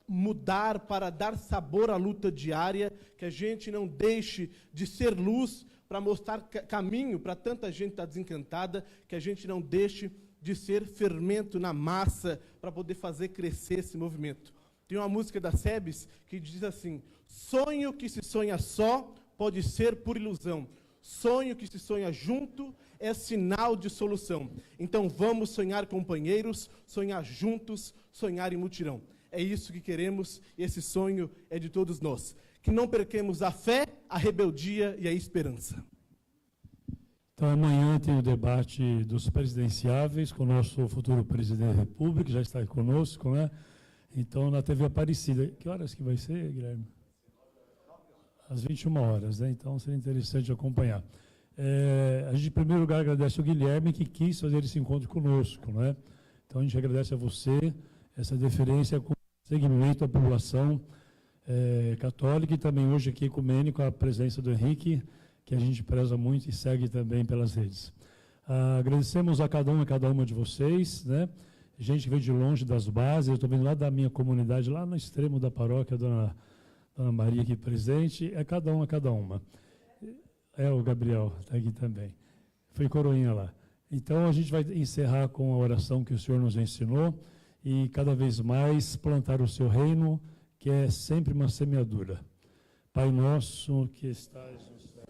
mudar, para dar sabor à luta diária. Que a gente não deixe de ser luz para mostrar caminho para tanta gente que está desencantada, que a gente não deixe de ser fermento na massa para poder fazer crescer esse movimento. Tem uma música da Sebes que diz assim: sonho que se sonha só pode ser por ilusão. Sonho que se sonha junto é sinal de solução. Então vamos sonhar companheiros, sonhar juntos, sonhar em mutirão. É isso que queremos e esse sonho é de todos nós. Que não percamos a fé, a rebeldia e a esperança. Então, amanhã tem o debate dos presidenciáveis com o nosso futuro presidente da República, já está aí conosco, né? Então, na TV Aparecida. Que horas que vai ser, Guilherme? Às 21 horas, né? Então, seria interessante acompanhar. A gente, em primeiro lugar, agradece ao Guilherme, que quis fazer esse encontro conosco, né? Então, a gente agradece a você essa deferência com o segmento da população católica e também hoje aqui ecumênico, a presença do Henrique, que a gente preza muito e segue também pelas redes. Agradecemos a cada uma de vocês, né? Gente que veio de longe das bases, eu estou vendo lá da minha comunidade, lá no extremo da paróquia, a dona Maria aqui presente, cada uma. O Gabriel está aqui também. Foi coroinha lá. Então, a gente vai encerrar com a oração que o Senhor nos ensinou e cada vez mais plantar o seu reino, que é sempre uma semeadura. Pai nosso que estás no céu,